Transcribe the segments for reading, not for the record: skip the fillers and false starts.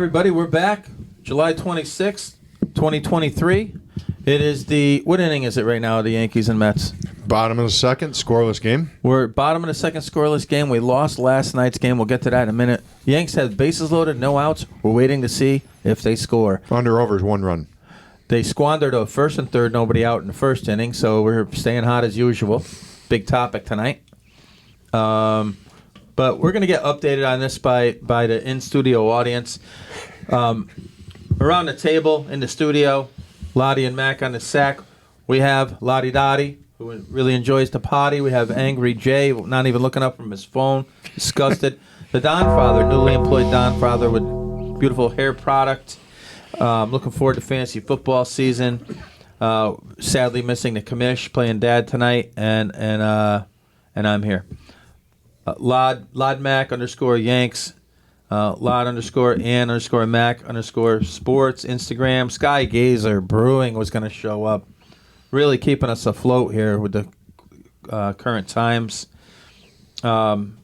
everybody. We're back. July 26th, 2023. It is what inning is it right now, the Yankees and Mets? Bottom of the second, scoreless game. We're bottom of the second, scoreless game. We lost last night's game. We'll get to that in a minute. Yanks have bases loaded, no outs. We're waiting to see if they score. Under-over is 1 run. They squandered a first and third, nobody out in the first inning, so we're staying hot as usual. Big topic tonight. But we're going to get updated on this by the in-studio audience. Around the table in the studio, Loddy and Mac on the SAC. We have Loddy Dotty, who really enjoys the potty. We have Angry Jay, not even looking up from his phone, disgusted. The Don Father, newly employed Don Father with beautiful hair product. Looking forward to fantasy football season. Sadly missing the Commish, playing dad tonight, and I'm here. Lod Mac _ Yanks. Lod _ Ann _ Mac _ Sports, Instagram. Sky Gazer Brewing was going to show up. Really keeping us afloat here with the current times.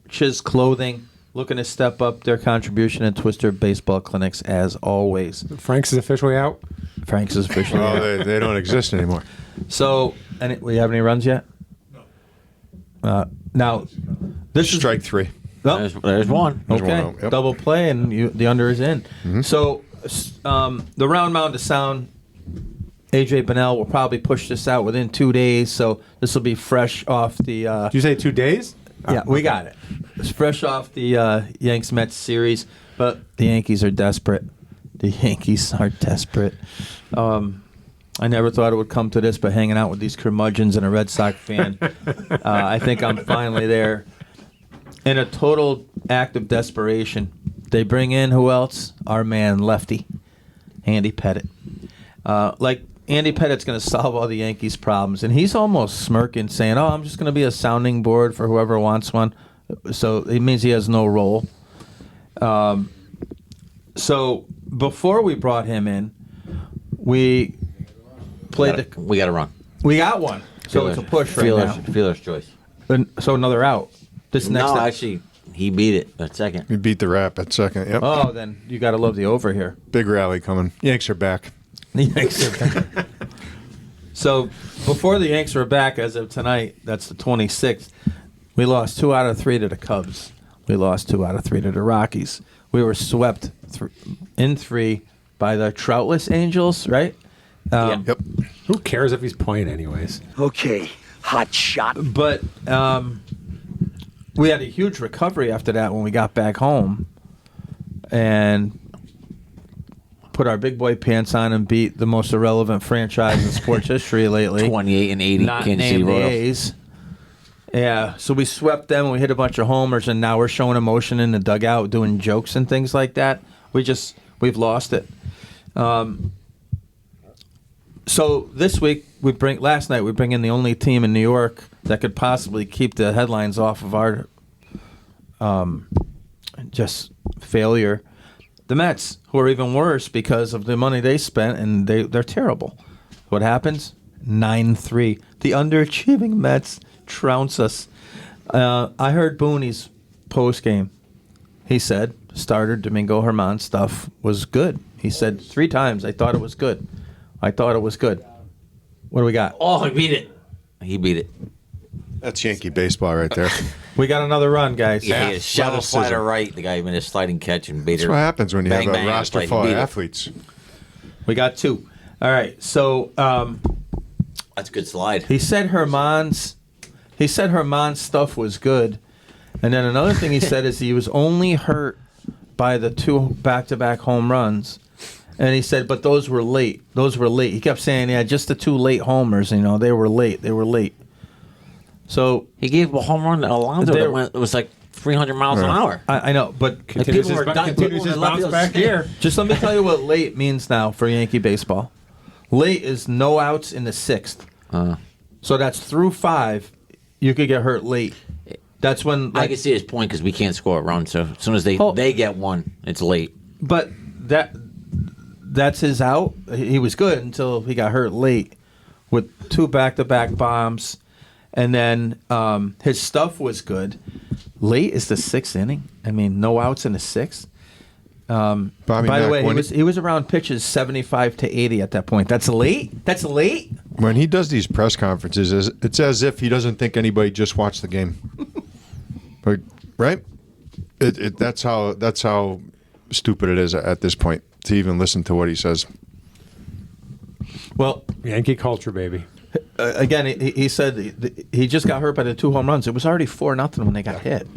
Chiz Clothing looking to step up their contribution in Twister baseball clinics as always. Frank's is officially out. Frank's is officially out. Oh, they don't exist anymore. So, we have any runs yet? No. Now, this is strike 3. Oh, there's one. Okay, one, yep. Double play, and the under is in. Mm-hmm. So, the round mound of sound, AJ Bunnell will probably push this out within 2 days, so this will be fresh off the... Did you say 2 days? Yeah, we got it. It's fresh off the Yanks-Mets series, but the Yankees are desperate. The Yankees are desperate. I never thought it would come to this, but hanging out with these curmudgeons and a Red Sox fan, I think I'm finally there. In a total act of desperation, they bring in who else? Our man, lefty, Andy Pettitte. Andy Pettitte's going to solve all the Yankees' problems, and he's almost smirking, saying, I'm just going to be a sounding board for whoever wants one. So it means he has no role. So before we brought him in, we played we got to run. We got one. So it's a push right now. Fielder's choice. So another out. Actually, he beat it at second. He beat the rap at second, yep. Oh, then you got to love the over here. Big rally coming. Yanks are back. So before the Yanks were back as of tonight, that's the 26th, we lost 2 out of 3 to the Cubs. We lost 2 out of 3 to the Rockies. We were swept in 3 by the Troutless Angels, right? Yep. Who cares if he's playing anyways? Okay, hot shot. But we had a huge recovery after that when we got back home and put our big boy pants on and beat the most irrelevant franchise in sports history lately. 28-80. Not named the A's. Yeah, so we swept them and we hit a bunch of homers, and now we're showing emotion in the dugout, doing jokes and things like that. We've lost it. So this week last night we bring in the only team in New York that could possibly keep the headlines off of our just failure. The Mets, who are even worse because of the money they spent, and they're terrible. What happens? 9-3. The underachieving Mets trounce us. I heard Booney's post-game. He said starter Domingo Germán stuff was good. He said 3 times, I thought it was good. I thought it was good. What do we got? Oh, he beat it. He beat it. That's Yankee baseball right there. We got another run, guys. Yeah, he shallow fly to right. The guy made a sliding catch and beat That's what happens when you have a roster full of athletes. We got 2. All right, so that's a good slide. He said Germán's stuff was good, and then another thing he said is he was only hurt by the 2 back-to-back home runs. And he said, but those were late. He kept saying, yeah, just the 2 late homers. They were late. So he gave a home run to Alonso it was like 300 miles an hour. I know, but continues his bounce back here. Just let me tell you what late means now for Yankee baseball. Late is no outs in the 6th. So that's through 5. You could get hurt late. That's when I can see his point because we can't score a run. So as soon as they get one, it's late. But that's his out. He was good until he got hurt late with 2 back-to-back bombs. And then his stuff was good. Late is the 6th inning. I mean, no outs in the 6th. Bobby By the Mack, way, when he was around pitches 75 to 80 at that point. That's late. That's late. when he does these press conferences, it's as if he doesn't think anybody just watched the game. Like, right? That's how stupid it is at this point to even listen to what he says. Well, Yankee culture, baby. again, he said he just got hurt by the 2 home runs. It was already 4-0 when they got hit.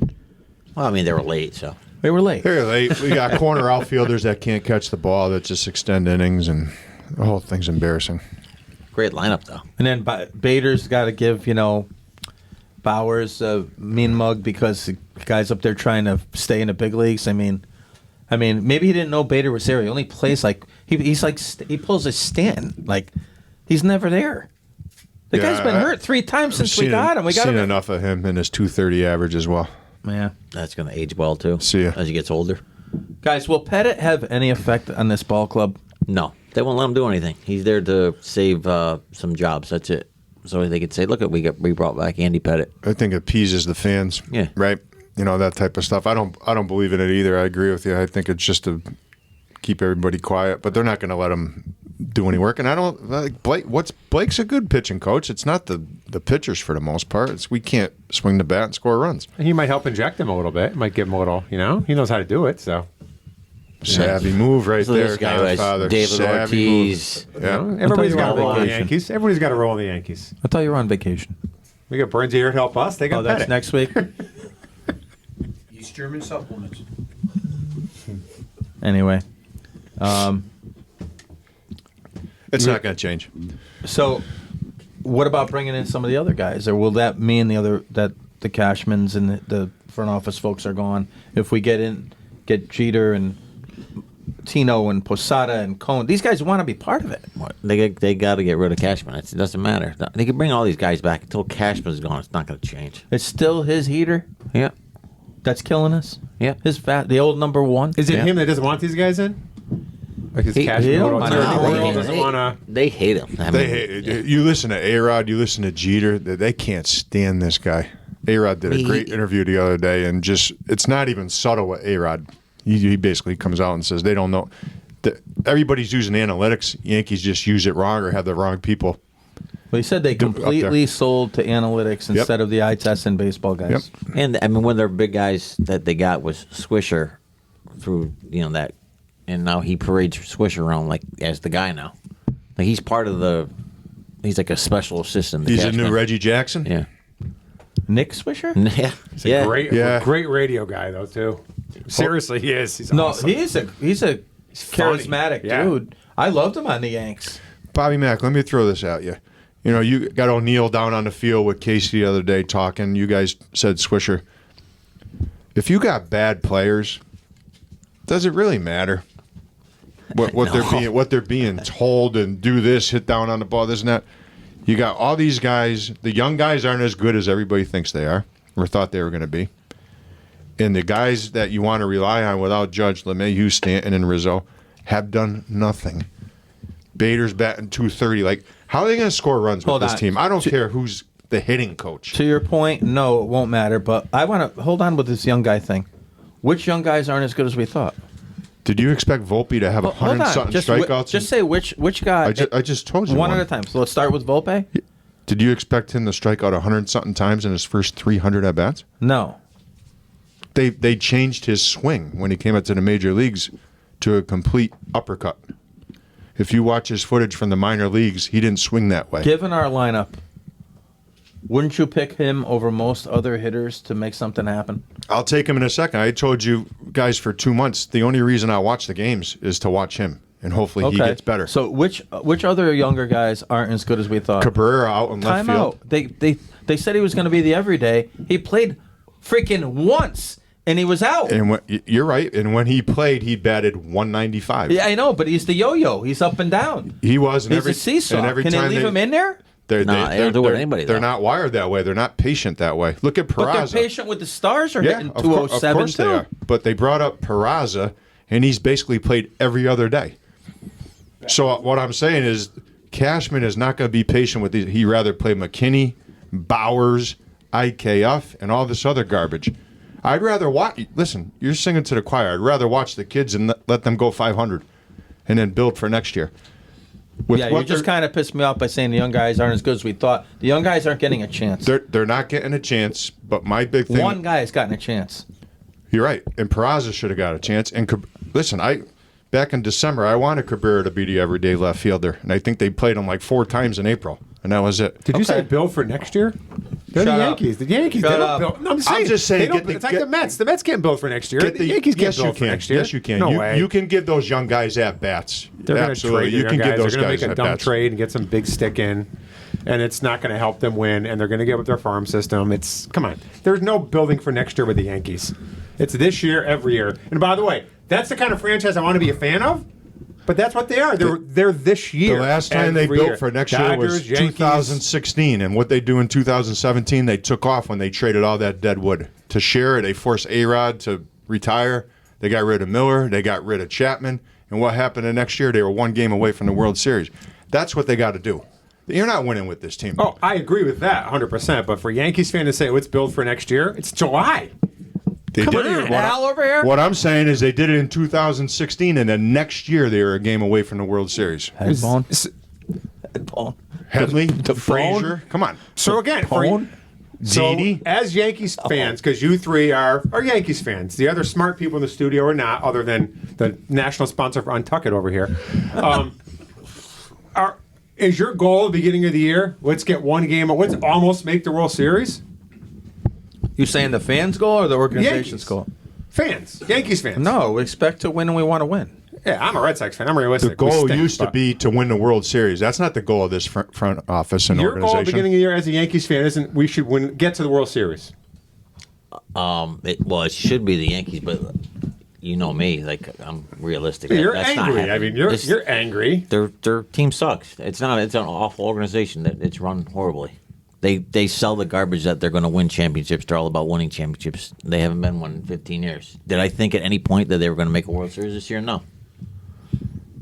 Well, I mean, they were late, so. They were late. Very late. We got corner outfielders that can't catch the ball that just extend innings, and the whole thing's embarrassing. Great lineup, though. And then Bader's got to give, Bowers a mean mug because the guy's up there trying to stay in the big leagues. I mean, maybe he didn't know Bader was there. He only plays like he pulls a stand like he's never there. The guy's been hurt 3 times since we got him. We got seen him enough of him and his .230 average as well. Yeah, That's going to age well, too. See ya. As he gets older. guys, will Pettit have any effect on this ball club? No, they won't let him do anything. He's there to save some jobs. That's it. So they could say, look, we brought back Andy Pettit. I think it appeases the fans. Yeah. Right. That type of stuff. I don't believe in it either. I agree with you. I think it's just to keep everybody quiet, but they're not going to let him do any work. And I don't like Blake. Blake's a good pitching coach. It's not the pitchers for the most part. We can't swing the bat and score runs. He might help inject him a little bit. Might give him a little, he knows how to do it. So Savvy move right So there, this guy was Godfather. David Savvy Ortiz. move. Yeah. everybody's got a were on role in the vacation. Yankees. Everybody's got a role in the Yankees. I thought you were on vacation. We got Burns here to help us. They got Oh, that's Pettit. next week. East German supplements. Anyway, It's not going to change. so what about bringing in some of the other guys, or will that mean that the Cashmans and the front office folks are gone if we get Jeter and Tino and Posada and Cohn? These guys want to be part of it. They got to get rid of Cashman. It doesn't matter. They can bring all these guys back until Cashman's gone. It's not going to change. It's still his heater Yeah. that's killing us. Yeah. The old number one. Is it Yeah. him that doesn't want these guys in? Like his He- Cashman he don't World want Tour to. World doesn't want to. They hate him. I mean, You listen to A-Rod, you listen to Jeter, they can't stand this guy. A-Rod did a great interview the other day, and it's not even subtle with A-Rod. He basically comes out and says they don't know. Everybody's using analytics. Yankees just use it wrong or have the wrong people. Well, he said they up there. completely sold to analytics instead of the eye test and baseball guys. Yep. and I mean, one of their big guys that they got was Swisher through, that. And now he parades Swisher around like as the guy now. Like he's part of he's like a special assistant. to He's a Cashman. new Reggie Jackson. Yeah. Nick Swisher? Yeah. He's a great radio guy though too. Seriously, he is. He's No, awesome. he's a funny. charismatic Yeah. dude. I loved him on the Yanks. Bobby Mack, let me throw this at you. You got O'Neill down on the field with Casey the other day talking. You guys said Swisher. If you got bad players, does it really matter what they're being told and do this, hit down on the ball, this and that? You got all these guys. The young guys aren't as good as everybody thinks they are or thought they were going to be. And the guys that you want to rely on without Judge, LeMahieu, Stanton, and Rizzo have done nothing. Bader's batting .230. Like, how are they going to score runs with this team? I don't care who's the hitting coach. To your point, no, it won't matter. But I want to hold on with this young guy thing. Which young guys aren't as good as we thought? Did you expect Volpe to have Hold on. 100-something strikeouts? Just say which guy. I just told you one at a time. So let's start with Volpe. Did you expect him to strike out 100-something times in his first 300 at-bats? No. They changed his swing when he came up to the major leagues to a complete uppercut. If you watch his footage from the minor leagues, he didn't swing that way. Given our lineup, wouldn't you pick him over most other hitters to make something happen? I'll take him in a second. I told you guys for 2 months, the only reason I watch the games is to watch him, and hopefully he gets better. So which other younger guys aren't as good as we thought? Cabrera out in left Time field. out. They said he was going to be the everyday. He played freaking once, and he was out. And you're right. And when he played, he batted 195. Yeah, I know, but he's the yo-yo. He's up and down. He was. And He's a seesaw. and every Can they time leave him in there? They don't do it with anybody, They're though. not wired that way. They're not patient that way. Look at Peraza. But they're patient with the stars or hitting of 207 course they are. But they brought up Peraza, and he's basically played every other day. So what I'm saying is Cashman is not going to be patient with these. He'd rather play McKinney, Bowers, IKF, and all this other garbage. I'd rather watch. Listen, you're singing to the choir. I'd rather watch the kids and let them go 500, and then build for next year. With Yeah, you just kind of pissed me off by saying the young guys aren't as good as we thought. The young guys aren't getting a chance. they're not getting a chance. But my big thing. One guy has gotten a chance. You're right. And Peraza should have got a chance. And listen, back in December, I wanted Cabrera to be the everyday left fielder, and I think they played him like 4 times in April, and that was it. Did you say build for next year? They're Shut the up. Yankees. The Yankees. Shut They don't up. build. No, I'm just saying, they don't- get the- it's like get- the Mets. The Mets can't build for next year. Get The Yankees can't yes, build you for can. next year. Yes, you can. No you, way. you can give those young guys at bats. They're going to Absolutely. trade You their can young give guys. those They're going guys to make a at dumb bats. trade and get some big stick in, and it's not going to help them win. And they're going to get with their farm system. Come on. There's no building for next year with the Yankees. It's this year, every year. And by the way, that's the kind of franchise I want to be a fan of. But that's what they are. They're this year. The last time they every built year. for next year was Dodgers, Yankees. 2016, and what they do in 2017, they took off when they traded all that dead wood. To share, they forced A-Rod to retire. They got rid of Miller. They got rid of Chapman. And what happened the next year? They were 1 game away from the World Series. That's what they got to do. You're not winning with this team. Oh, I agree with that 100%. But for Yankees fan to say, it's built for next year, it's July. They Come did on, it. Al over here. What I'm saying is they did it in 2016, and then next year they were a game away from the World Series. Headbone. S- Headbone. Headley, the phone? Frazier, come on. So again, Phone? so Didi? as Yankees fans, because you three are Yankees fans, the other smart people in the studio are not, other than the national sponsor for Untuckit over here. Is your goal at the beginning of the year? Let's get 1 game. Let's almost make the World Series. You saying the fans' goal or the organization's Yankees. goal? Fans, Yankees fans. No, we expect to win and we want to win. Yeah, I'm a Red Sox fan. I'm realistic. The goal We stink, used to but be to win the World Series. That's not the goal of this front office and Your goal at the organization. beginning of the year as a Yankees fan isn't we should get to the World Series. It should be the Yankees, but you know me, like I'm realistic. You're That's not angry. happening. I mean, you're angry. Their team sucks. It's not. It's an awful organization. It's run horribly. They sell the garbage that they're going to win championships. They're all about winning championships. They haven't been one in 15 years. Did I think at any point that they were going to make a World Series this year? No.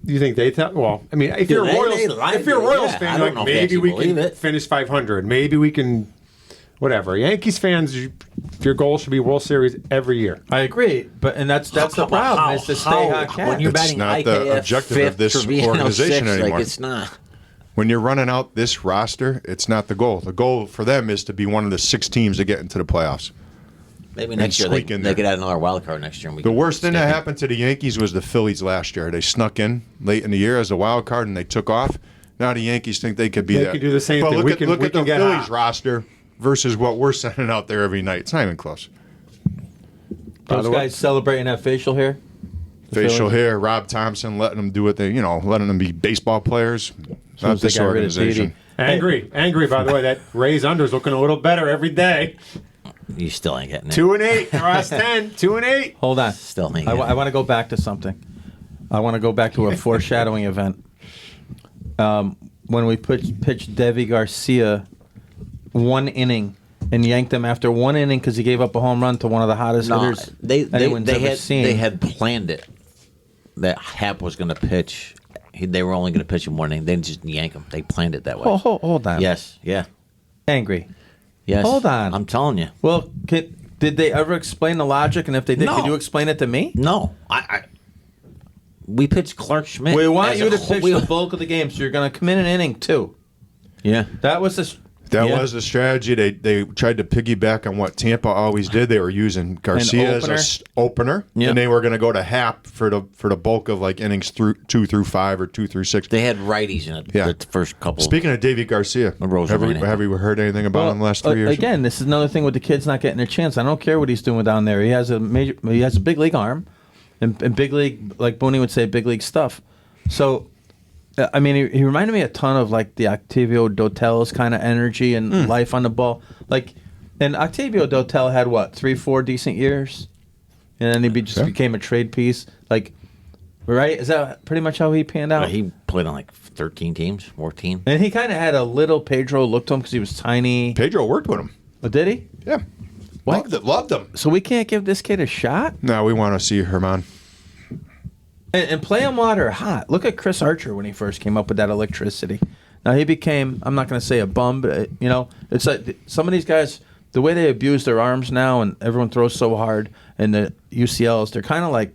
Do you think they tell? Well, I mean, if you're a Royals I fan, don't like know if they maybe actually we can believe it. finish 500. Maybe we can, whatever. Yankees fans, your goal should be World Series every year. I agree, and that's the problem is to stay hot cat. When you're It's batting not the IKF objective fifth, of this Trevino organization sixth, anymore. Like it's not. When you're running out this roster, it's not the goal. The goal for them is to be one of the 6 teams that get into the playoffs. Maybe next year squeak in they there. could add another wild card next year. And we The can worst thing that stick it. happened to the Yankees was the Phillies last year. They snuck in late in the year as a wild card and they took off. Now the Yankees think they could be They that. could do the same but thing. Look We at, can- look we at can the get Phillies hot. roster versus what we're sending out there every night. It's not even close. Those guys celebrating that facial hair. Facial hair, Rob Thompson, letting them do what they, letting them be baseball players. Not they this got rid of organization. Didi. Angry. By the way, that Rays under's looking a little better every day. You still ain't getting it. 2-8, last 10, 2-8. Hold on. Still ain't I getting it. want to go back to something. I want to go back to a foreshadowing event. When we pitched Devi Garcia 1 inning and yanked him after 1 inning because he gave up a home run to one of the hottest No, hitters they anyone's ever had seen. they had planned it. That Hap was going to pitch. They were only going to pitch him 1 inning. They didn't just yank him. They planned it that way. Hold on. Yes. Yeah. Angry. Yes. Hold on. I'm telling you. Well, did they ever explain the logic? And if they did, No. could you explain it to me? No. We pitched Clark Schmidt. We want as you a to whole- pitch we- the bulk of the game, so you're going to come in an inning too. Yeah. That was the. That Yeah. was the strategy. They tried to piggyback on what Tampa always did. They were using Garcia as opener. opener, Yeah. and they were going to go to Hap for the bulk of like innings 2 through 5 or 2 through 6. They had righties in it. Yeah. The first couple. Speaking of Davey Garcia, Rose have Ryan. you heard anything about him in the last 3 years? Again, this is another thing with the kids not getting a chance. I don't care what he's doing down there. He has a big league arm, and big league, like Booney would say, big league stuff. So, I mean, he reminded me a ton of like the Octavio Dotel's kind of energy and life on the ball. Like, and Octavio Dotel had what 3-4 decent years, and then he just became a trade piece. Like, right? Is that pretty much how he panned out? He played on like 13 teams, 14. And he kind of had a little Pedro look to him because he was tiny. Pedro worked with him. Oh, did he? Yeah, loved him. So we can't give this kid a shot No, we want to see Herman. and play him while they're hot. Look at Chris Archer when he first came up with that electricity. Now he became, I'm not going to say a bum, but it's like some of these guys, the way they abuse their arms now, and everyone throws so hard, and the UCLs, they're kind of like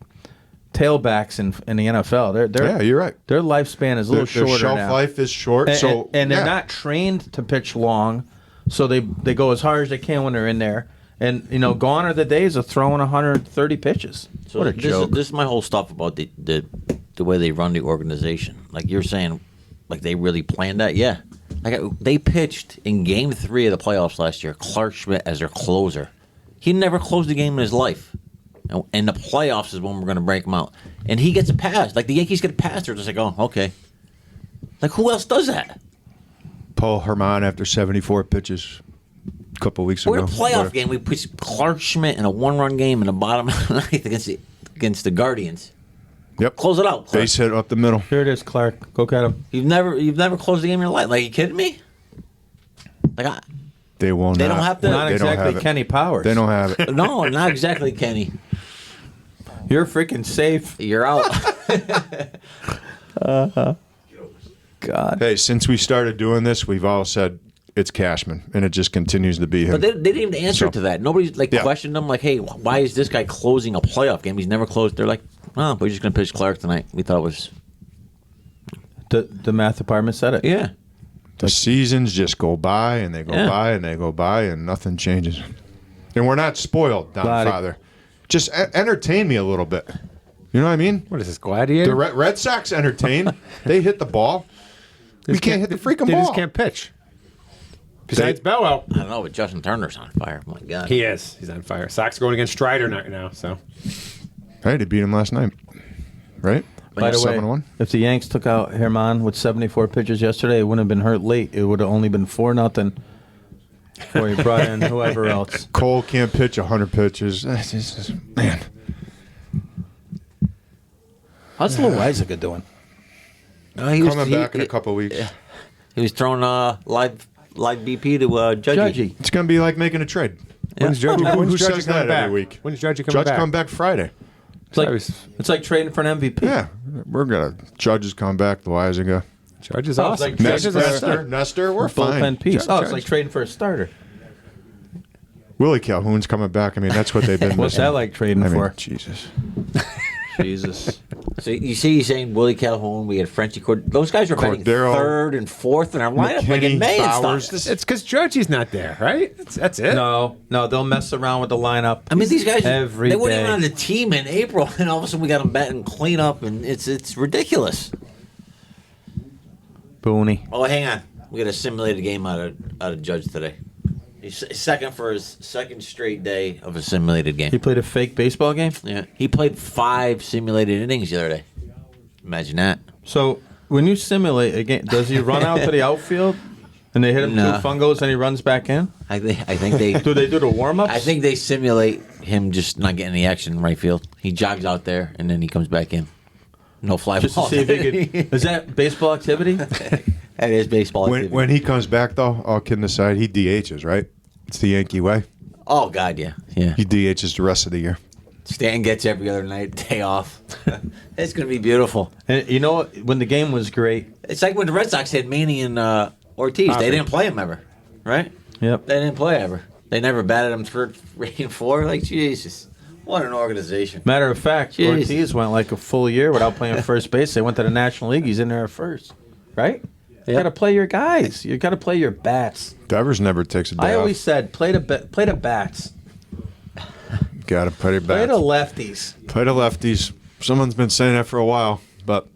tailbacks in the NFL. Yeah, you're right. Their lifespan is a little Their shorter shelf now. life is short, And they're not trained to pitch long, so they go as hard as they can when they're in there. And gone are the days of throwing 130 pitches. So What a this joke! This is my whole stuff about the way they run the organization. Like you're saying, like they really planned that. Yeah, like they pitched in Game 3 of the playoffs last year. Clark Schmidt as their closer. He never closed a game in his life. And the playoffs is when we're going to break him out. And he gets a pass. Like the Yankees get a pass. They're just like, oh, okay. Like who else does that? Paul Herman after 74 pitches a couple weeks ago. We're in a playoff game. We put Clark Schmidt in a one-run game in the bottom of the ninth against the Guardians. Yep. Close it out, Clark. Base hit up the middle. Here it is, Clark. Go get him. You've never closed a game in your life. Like, you kidding me? Like, They won't. They don't have to- Not They don't exactly have it. Kenny Powers. They don't have it. no, not exactly, Kenny. You're freaking safe. You're out. God. Hey, since we started doing this, we've all said it's Cashman, and it just continues to be him. But they didn't even answer So- to that. Nobody's like Yeah. questioned them. Like, hey, why is this guy closing a playoff game? He's never closed. They're like, oh, we're just gonna pitch Clark tonight. We thought it was The math department said it. yeah. The seasons just go by, and they go Yeah. by, and they go by, and nothing changes. And we're not spoiled, Don Loddy. Father. Just entertain me a little bit. You know what I mean? What is this, Gladiator? The Red Sox entertain. They hit the ball. We can't hit the freaking They ball. just can't pitch. Besides Bello. I don't know, but Justin Turner's on fire. Oh my God. He is. He's on fire. Sox going against Strider now, so. Hey, they beat him last night, right? By the way, 7-1. if the Yanks took out Herman with 74 pitches yesterday, it wouldn't have been hurt late. It would have only been 4-0 before he brought in whoever else. Cole can't pitch 100 pitches. Man, How's Loizaga doing? He was- coming he- back in a he- couple weeks. He was throwing live BP to Judgy. Judgy. It's going to be like making a trade. When's Judgy, Who when's Judgy says coming that back? every week? When's Judgy coming Judge back? come back Friday. It's like trading for an MVP. Yeah, we're gonna. Judges come back. Loizaga. Judge is Oh, it's awesome. like Judge is Nestor, we're Bullpen fine. piece. Oh, it's Judge. like trading for a starter. Willie Calhoun's coming back. I mean, that's what they've been. What's missing. that like trading I mean, for? Jesus. Jesus. So you see, he's saying Willie Calhoun. We had Frenchie Cord. Those guys were batting Cordero, third and fourth in our lineup, like in McKinney, May and Bowers. stuff. It's because Judgy's not there, right? That's it. No, they'll mess around with the lineup. I mean, these guys, every they weren't day. even on the team in April, and all of a sudden we got them batting cleanup, and it's ridiculous. Booney. Oh, hang on. We got a simulated game out of Judge today. He's second for his second straight day of a simulated game. He played a fake baseball game. Yeah, he played 5 simulated innings the other day. Imagine that. So when you simulate a game, does he run out to the outfield and they hit him No. 2 fungos and he runs back in? I think they. Do they do the warm ups? I think they simulate him just not getting the action in right field. He jogs out there and then he comes back in. No fly just to ball. see if he could. Is that baseball activity? That is baseball. When activity. when he comes back, though, all kidding aside, he DHs, right? It's the Yankee way. Oh God, yeah. He DHs the rest of the year. Stan gets every other night day off. It's gonna be beautiful. And you know what? When the game was great. It's like when the Red Sox had Manny and Ortiz. They didn't play him ever, right? Yep. They didn't play ever. They never batted him 3 and 4. Like Jesus, what an organization. Matter of fact, Jeez. Ortiz went like a full year without playing first base. They went to the National League. He's in there at first, right? You got to play your guys. You got to play your bats. Devers never takes a day I always off. said play the bats. Got to play Play the back. lefties. Play the lefties. Someone's been saying that for a while, but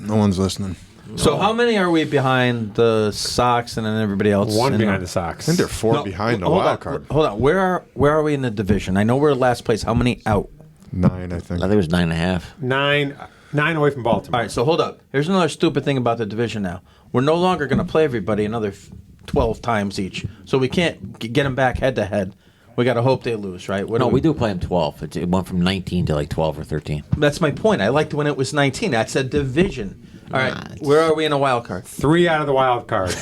no one's listening. So how many are we behind the Sox and then everybody else? One in behind the Sox. I think they're 4 No, behind the hold wild on, card. Hold on. Where are we in the division? I know we're last place. How many out? 9, I think. I think it was 9.5. 9 away from Baltimore. All right, so hold up. Here's another stupid thing about the division now. We're no longer going to play everybody another 12 times each. So we can't get them back head to head. We got to hope they lose, right? What No, we do play him 12. It went from 19 to like 12 or 13. That's my point. I liked when it was 19. That's a division. All right, where are we in a wild card? 3 out of the wild card,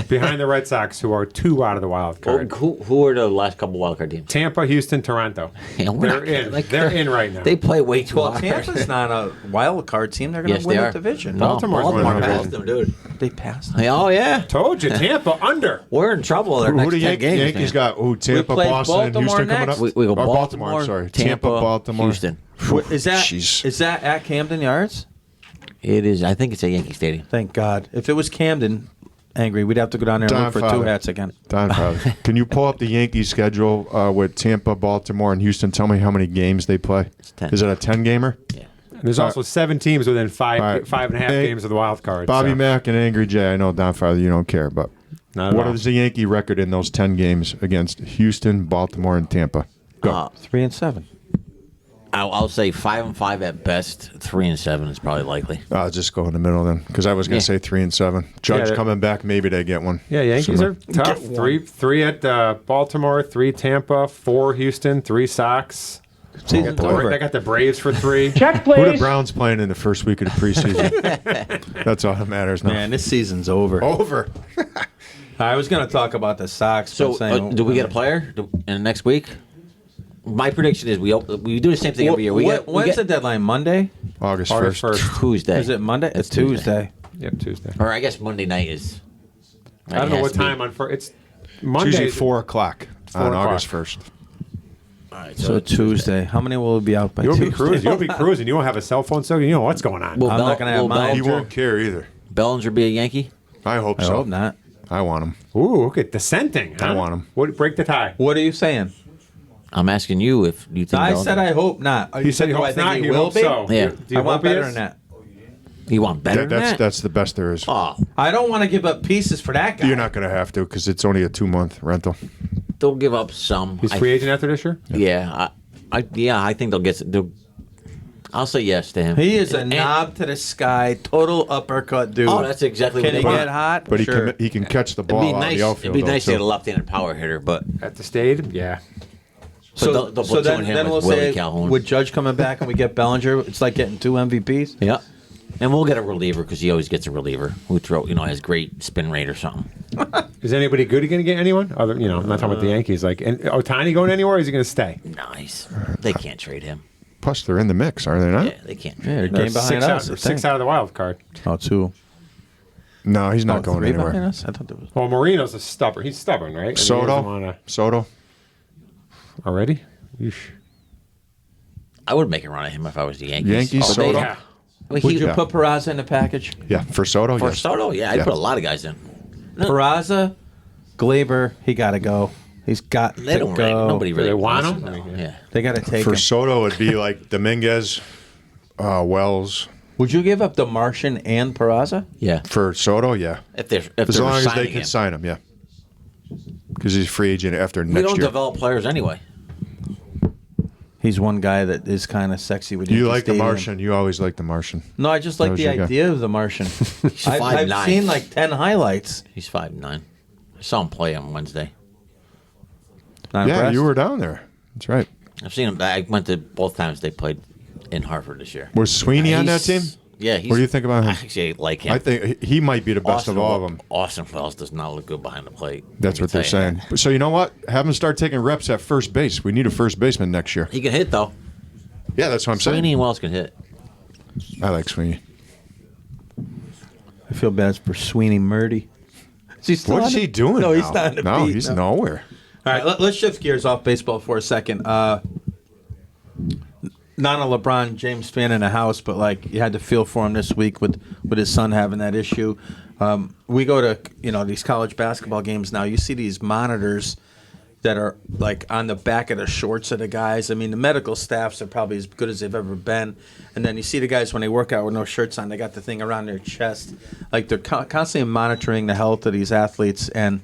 behind the Red Sox, who are 2 out of the wild card. Who are the last couple wild card teams? Tampa, Houston, Toronto. Yeah, we're They're not- in. like- They're in right now. They play way too Well, hard. Tampa's not a wild card team. They're going to Yes, win they the are. division. No, Baltimore's Baltimore winning the passed division. them, dude. They passed them. Oh yeah, Told you, Tampa under. we're in trouble. Their Who next the 10 games, Yankees man. got? Oh, Tampa, play Boston, and Baltimore Houston coming next. up. We go Or Baltimore, I'm sorry. Tampa, Baltimore. Houston. Is that Jeez. is that at Camden Yards? It is. I think it's at Yankee Stadium. Thank God. If it was Camden, angry, we'd have to go down there and Don look for Father. 2 hats again. Don Father. Can you pull up the Yankees schedule with Tampa, Baltimore, and Houston? Tell me how many games they play. It's 10. Is it a 10-gamer? Yeah. There's also 7 teams within five All right. 5.5 Hey, games of the wild card. Bobby so. Mack and Angry Jay. I know, Don Father, you don't care, but Not at what all. is the Yankee record in those 10 games against Houston, Baltimore, and Tampa? Go. 3-7. I'll say 5-5 at best. 3-7 is probably likely. I'll just go in the middle then, because I was going Yeah. to say 3-7. Judge Yeah, coming back, maybe they get one. Yeah, Yankees So- are tough. Three at Baltimore, 3 Tampa, 4 Houston, 3 Sox. Season's They over. got the Braves for 3. Who the Browns playing in the first week of the preseason? That's all that matters now. Man, this season's over. Over. I was going to talk about the Sox. So, but saying- do we get a player in the next week? My prediction is we do the same thing every year. When's the deadline? Monday? August August 1st. 1st. Tuesday. Is it Monday? It's Tuesday. Yep, Tuesday. Or I guess Monday night is. I don't know what time on first. It's Monday. It's usually 4 o'clock 4 on o'clock. August 1st. All right, So Tuesday. How many will be out by You'll be Tuesday? cruising. You'll be cruising. You won't have a cell phone, so you know what's going on. Will I'm not gonna have will mine. He Bellinger, won't care either. Bellinger be a Yankee? I hope I so. hope not. I want him. Ooh, look at dissenting. Huh? I want 'em. What? Break the tie. What are you saying? I'm asking you if you think. I Bellinger- said I hope not. He said he do I hopes think not. he He will hopes be? so. Yeah. Do you I want hope he better is? than that. You want better than That's that? that's the best there is. Oh, I don't want to give up pieces for that guy. You're not going to have to because it's only a 2-month rental. they'll give up some. He's free agent after this year. Yeah, I think they'll get. I'll say yes to him. He is a And- knob to the sky, total uppercut dude. Oh, that's exactly Can what he they get want. hot? But Sure. he can catch the It'd ball be out of nice. the It'd outfield. be nice to though, get a too. left-handed power hitter, but At the stadium, yeah. they'll platoon him with Willie Calhoun. with Judge coming back and we get Bellinger, it's like getting 2 MVPs. yeah. And we'll get a reliever because he always gets a reliever who has great spin rate or something. Is anybody good going to get anyone? Other, I'm not talking about the Yankees. Like, and Ohtani going anywhere? Or is he going to stay? Nice. They can't trade him. Plus, they're in the mix, are they not? Yeah, they can't. Yeah, Trade they're him. game behind us. I think. 6 out of the wild card. Oh, 2. No, he's not Oh, going 3 behind anywhere. us? I thought there was. Well, Marino's a stubborn. He's stubborn, right? I mean, he doesn't Soto? wanna- Soto? already? Yeesh. I would make a run at him if I was the Yankees. Yankees, But they- Soto? Yeah. Well, Would he- you Yeah. put Peraza in the package? Yeah, for Soto, for yes. Soto? Yeah, I'd Yeah. put a lot of guys in. Peraza, Glaber, he got to go. He's got They to don't. go. Nobody really they want wants him? No. Yeah. They got to take For him. Soto, it'd be like Dominguez, Wells. Would you give up the Martian and Peraza? Yeah. For Soto, yeah. If they're As long as they signing can him. sign him, yeah. Because he's a free agent after We next don't year. develop players anyway. He's one guy that is kind of sexy with You Yankee like the Stadium. Martian. You always like the Martian. No, I just like was the your guy. idea of the Martian. I've 5'9". seen like 10 highlights. He's 5'9". I saw him play on Wednesday. Not Yeah, impressed? you were down there. That's right. I've seen him. I went to both times they played in Hartford this year. Was Sweeney on that team? Yeah. What do you think about him? I actually like him. I think he might be the best of all of them. Austin Wells does not look good behind the plate. That's I what can they're tell you saying. that. So you know what? Have him start taking reps at first base. We need a first baseman next year. He can hit though. Yeah, that's what I'm Sweeney saying. and Wells can hit. I like Sweeney. I feel bad for Sweeney Murdy. Is he still What on is the- he doing? No, he's now? not on the No, beat, he's no. nowhere. All right, let's shift gears off baseball for a second. Not a LeBron James fan in the house, but like you had to feel for him this week with his son having that issue. We go to these college basketball games now. You see these monitors that are like on the back of the shorts of the guys. I mean, the medical staffs are probably as good as they've ever been. And then you see the guys when they work out with no shirts on, they got the thing around their chest. Like they're constantly monitoring the health of these athletes. And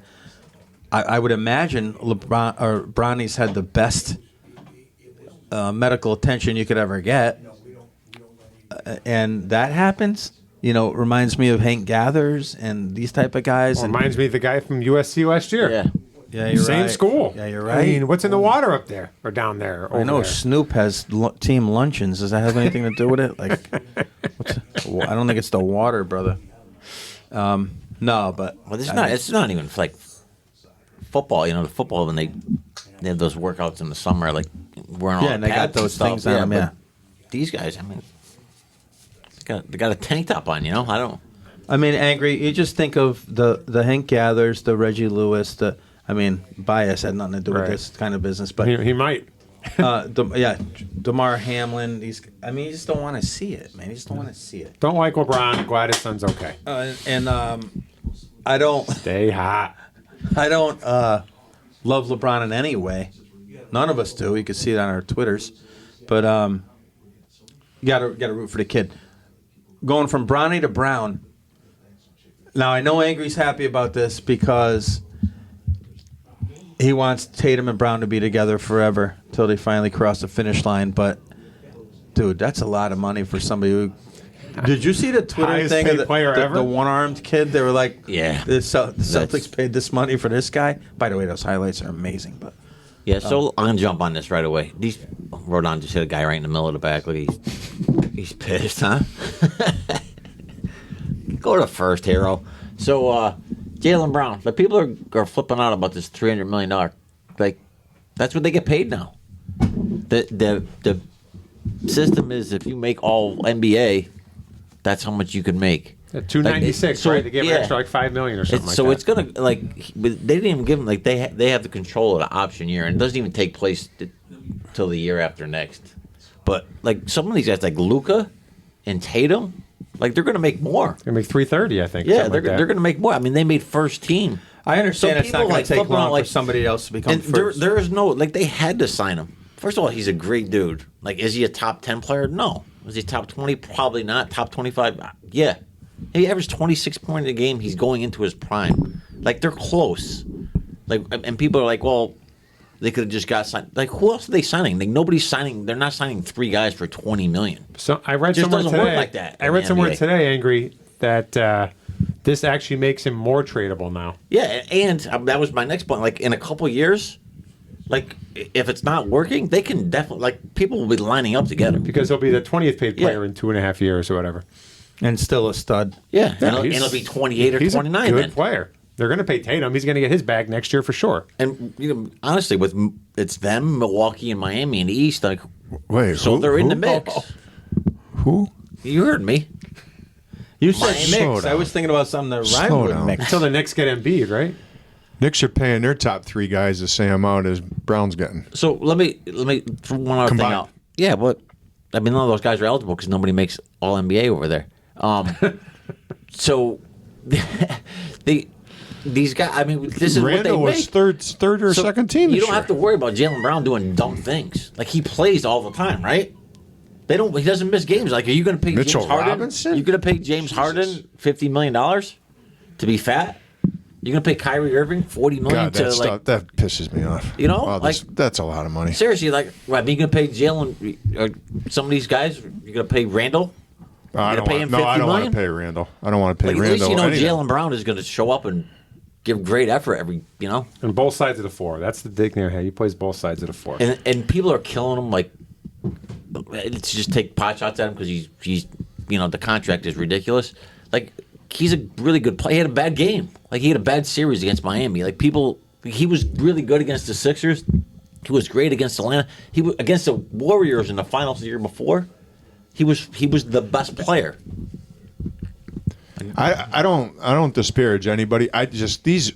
I would imagine LeBron or Bronny's had the best medical attention you could ever get. And that happens. Reminds me of Hank Gathers and these type of guys. And Reminds me of the guy from USC last year. Yeah. yeah, you're Same right. school. Yeah, you're I right. mean, what's in the water up there or down there? I know over there? Snoop has team luncheons. Does that have anything to do with it? Like, I don't think it's the water, brother. No, but Well, it's not even like football. The football when they have those workouts in the summer, like wearing all Yeah, and they got pads and those stuff. things on them, but yeah. These guys, they got a tank top on. I don't. I mean, Angry. You just think of the Hank Gathers, the Reggie Lewis. Bias had nothing to do with Right. this kind of business, but He might. DeMar Hamlin. You just don't want to see it, man. You just don't want to see it. Don't like LeBron. Glad his son's okay. I don't. Stay hot. I don't love LeBron in any way. None of us do. You can see it on our Twitters, but you gotta root for the kid. Going from Bronny to Brown. Now I know Angry's happy about this because he wants Tatum and Brown to be together forever until they finally cross the finish line. But dude, that's a lot of money for somebody who. Did you see the Twitter Highest thing paid of player ever? the one-armed kid? They were like, Yeah. the Celtics paid this money for this guy. By the way, those highlights are amazing. But Yeah, so I'm gonna jump on this right away. Rodon just hit a guy right in the middle of the back. Look, he's pissed, huh? Go to first, hero. So Jalen Brown, the people are flipping out about this $300 million. Like, that's what they get paid now. The system is if you make all NBA, that's how much you can make. At 296, right? They give him yeah. extra like $5 million or something So like it's gonna they didn't even give him they have the control of the option year, and it doesn't even take place till the year after next. But like some of these guys, like Luka and Tatum, like they're gonna make more. They're going to make $330, I think. Yeah, something like that. they're gonna make more. I mean, they made first team. I understand So it's not people, going like, to take flipping long out, like- for somebody else to become And first. there is no they had to sign him. First of all, he's a great dude. Like, is he a top 10 player? No. Is he top 20? Probably not. Top 25? Yeah. He averaged 26 points a game. He's going into his prime. Like, they're close. Like, and people are like, well, they could have just got signed. Like, who else are they signing? Like, nobody's signing. They're not signing 3 guys for $20 million. So I read It just somewhere doesn't today. work like that I in read the somewhere NBA. today, Angry, that this actually makes him more tradable now. Yeah, and that was my next point. Like, in a couple years, like, if it's not working, they can definitely, like, people will be lining up to get him. Because he'll be the 20th paid player Yeah. in 2.5 years or whatever. and still a stud. Yeah, and he's- it'll be 28 or He's 29 a good then. player. They're going to pay Tatum. He's going to get his bag next year for sure. And honestly, it's them, Milwaukee, and Miami in the East. Like, Wait, so they're in the mix. Who? You heard me. You said Slow mix. I down. was thinking about something that Slow rhymed with down. mix. Until the Knicks get Embiid, right? Knicks are paying their top 3 guys the same amount as Brown's getting. So let me throw one other thing Combined. out. Yeah, but I mean, none of those guys are eligible because nobody makes All NBA over there. So these guys. I mean, this is Randall what they was make. third or So second team. You this don't year. have to worry about Jalen Brown doing dumb things. Like, he plays all the time, right? They don't. He doesn't miss games. Like, are you going to pay Mitchell James Harden? Robinson? You going to pay James Harden $50 million to be fat? You're going to pay Kyrie Irving $40 million God, to that, like? stuff, that pisses me off. You know, Wow, that's a lot of money. Seriously, like, right? Are you going to pay Jalen or some of these guys? You're going to pay Randall? I don't pay want, him no, I $50 don't want million? to pay Randall. I don't want to pay Like, at Randall. least you know anything. Jalen Brown is going to show up and give great effort every. On both sides of the floor. That's the dig near him. He plays both sides of the floor. And people are killing him. Like, it's just take pot shots at him because he's the contract is ridiculous. Like, he's a really good player. He had a bad game. Like, he had a bad series against Miami. Like, he was really good against the Sixers. He was great against Atlanta. He was against the Warriors in the finals the year before. He was the best player. I don't disparage anybody. I just these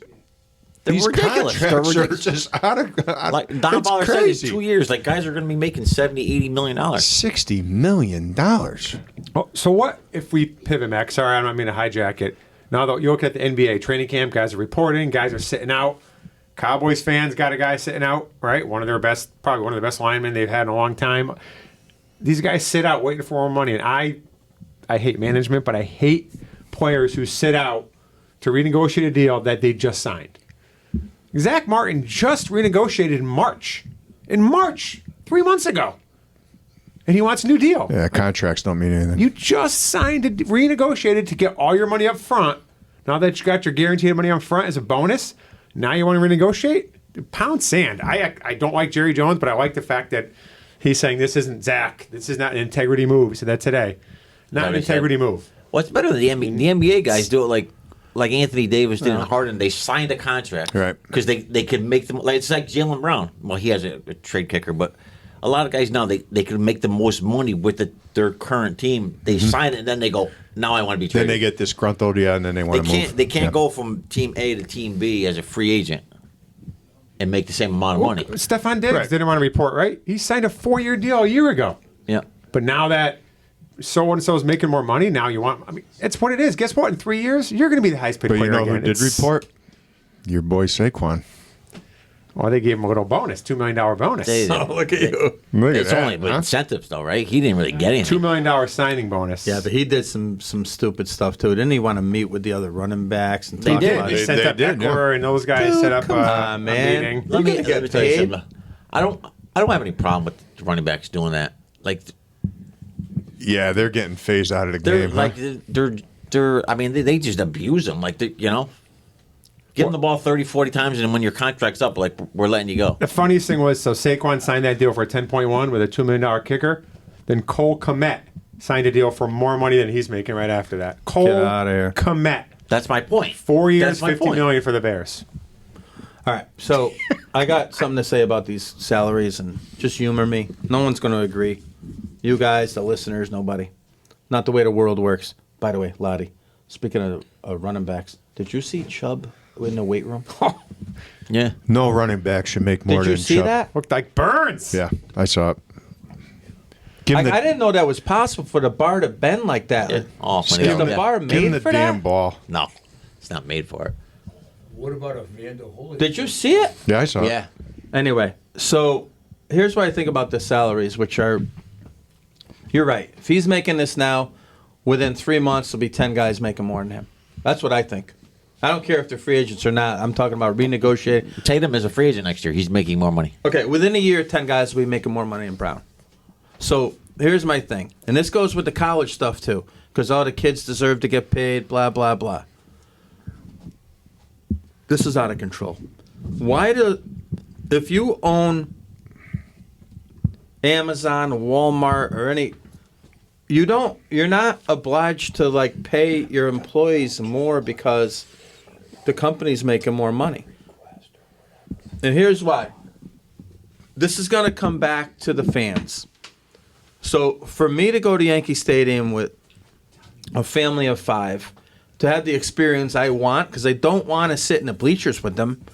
ridiculous. They're contracts are ridiculous. just out of Like Don it's Baller said, in crazy. 2 years, like, guys are going to be making $70-80 million. $60 million. Oh, so what if we pivot, Max? Sorry, I don't mean to hijack it. Now that you look at the NBA training camp, guys are reporting, guys are sitting out. Cowboys fans got a guy sitting out, right? Probably one of the best linemen they've had in a long time. These guys sit out waiting for more money, and I hate management, but I hate players who sit out to renegotiate a deal that they just signed. Zach Martin just renegotiated in March. In March, 3 months ago. And he wants a new deal. Yeah, contracts don't mean anything. You just signed and renegotiated to get all your money up front. Now that you got your guaranteed money up front as a bonus, now you want to renegotiate? Pound sand. I don't like Jerry Jones, but I like the fact that he's saying this isn't Zach. This is not an integrity move. He said that today. Not an Like I said. integrity move. Well, it's better than the NBA. The NBA guys do it like Anthony Davis did in Harden. They signed a contract, Right. Because they could make them. Like it's like Jalen Brown. Well, he has a trade kicker, but a lot of guys now they can make the most money with their current team. They sign it and then they go, now I want to be Then traded. they get disgruntled, and then they want to move. They can't Yeah. go from team A to team B as a free agent and make the same amount of money. Stephon Diggs Right. didn't want to report, right? He signed a 4-year deal a year ago. Yeah. But now that so and so is making more money, now you want. I mean, it's what it is. Guess what? In 3 years, you're going to be the highest paid But player you know again. who did report? Your boy Saquon. Well, they gave him a little bonus, $2 million bonus. They- Look at you. Look at it's that, only with huh? incentives though, right? He didn't really get anything. $2 million signing bonus. Yeah, but he did some stupid stuff too. Didn't he want to meet with the other running backs and They talk did. about They it? set They up did, Eckler and those guys set up come on, a man. meeting. Let me You're gonna get tell you paid. something. I don't have any problem with the running backs doing that. Like Yeah, they're getting phased out of the they're game. huh? like they're. I mean, they just abuse them. Like give them the ball 30, 40 times, and then when your contract's up, like we're letting you go. The funniest thing was, so Saquon signed that deal for 10.1 with a $2 million kicker. Then Cole Kmet signed a deal for more money than he's making right after that. Cole outta here. Kmet, That's my point. 4 years, That's my $50 point. million for the Bears. All right, so I got something to say about these salaries, and just humor me. No one's going to agree. You guys, the listeners, nobody. Not the way the world works. By the way, Loddy, speaking of running backs, did you see Chubb in the weight room? Yeah. No running back should make more Did you than see Chubb. that? Looked like Burns. Yeah, I saw it. Give him I didn't know that was possible for the bar to bend like that. Yeah. Oh, Just funny. Is the Yeah. bar give him made the for damn that? ball. No, it's not made for it. What about a Vander Holy? Did you see it? Yeah, I saw it. Yeah. Anyway, so here's what I think about the salaries, which are, you're right. If he's making this now, within 3 months, there'll be 10 guys making more than him. That's what I think. I don't care if they're free agents or not. I'm talking about renegotiating. Tatum is a free agent next year. He's making more money. Okay, within a year, 10 guys will be making more money than Brown. So here's my thing. And this goes with the college stuff, too, because all the kids deserve to get paid, blah, blah, blah. This is out of control. If you own Amazon, Walmart, or any, you're not obliged to like pay your employees more because the company's making more money. And here's why. This is going to come back to the fans. So for me to go to Yankee Stadium with a family of 5, to have the experience I want, because I don't want to sit in the bleachers with them,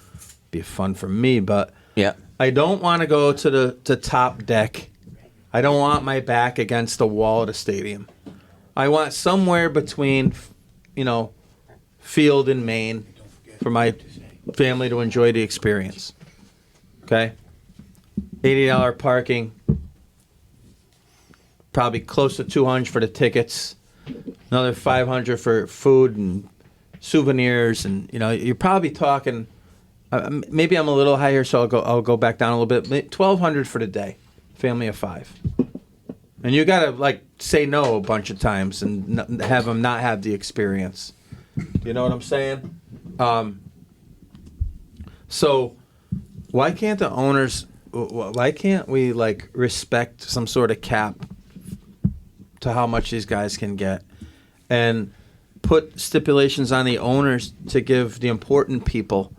be fun for me, but Yeah. I don't want to go to the top deck. I don't want my back against the wall of the stadium. I want somewhere between, field and main for my family to enjoy the experience. Okay? $80 parking, probably close to $200 for the tickets, another $500 for food and souvenirs, and you're probably talking. Maybe I'm a little higher, so I'll go back down a little bit. $1,200 for the day, family of 5, and you gotta say no a bunch of times and have them not have the experience. You know what I'm saying? So why can't the owners? Why can't we respect some sort of cap to how much these guys can get, and put stipulations on the owners to give the important people,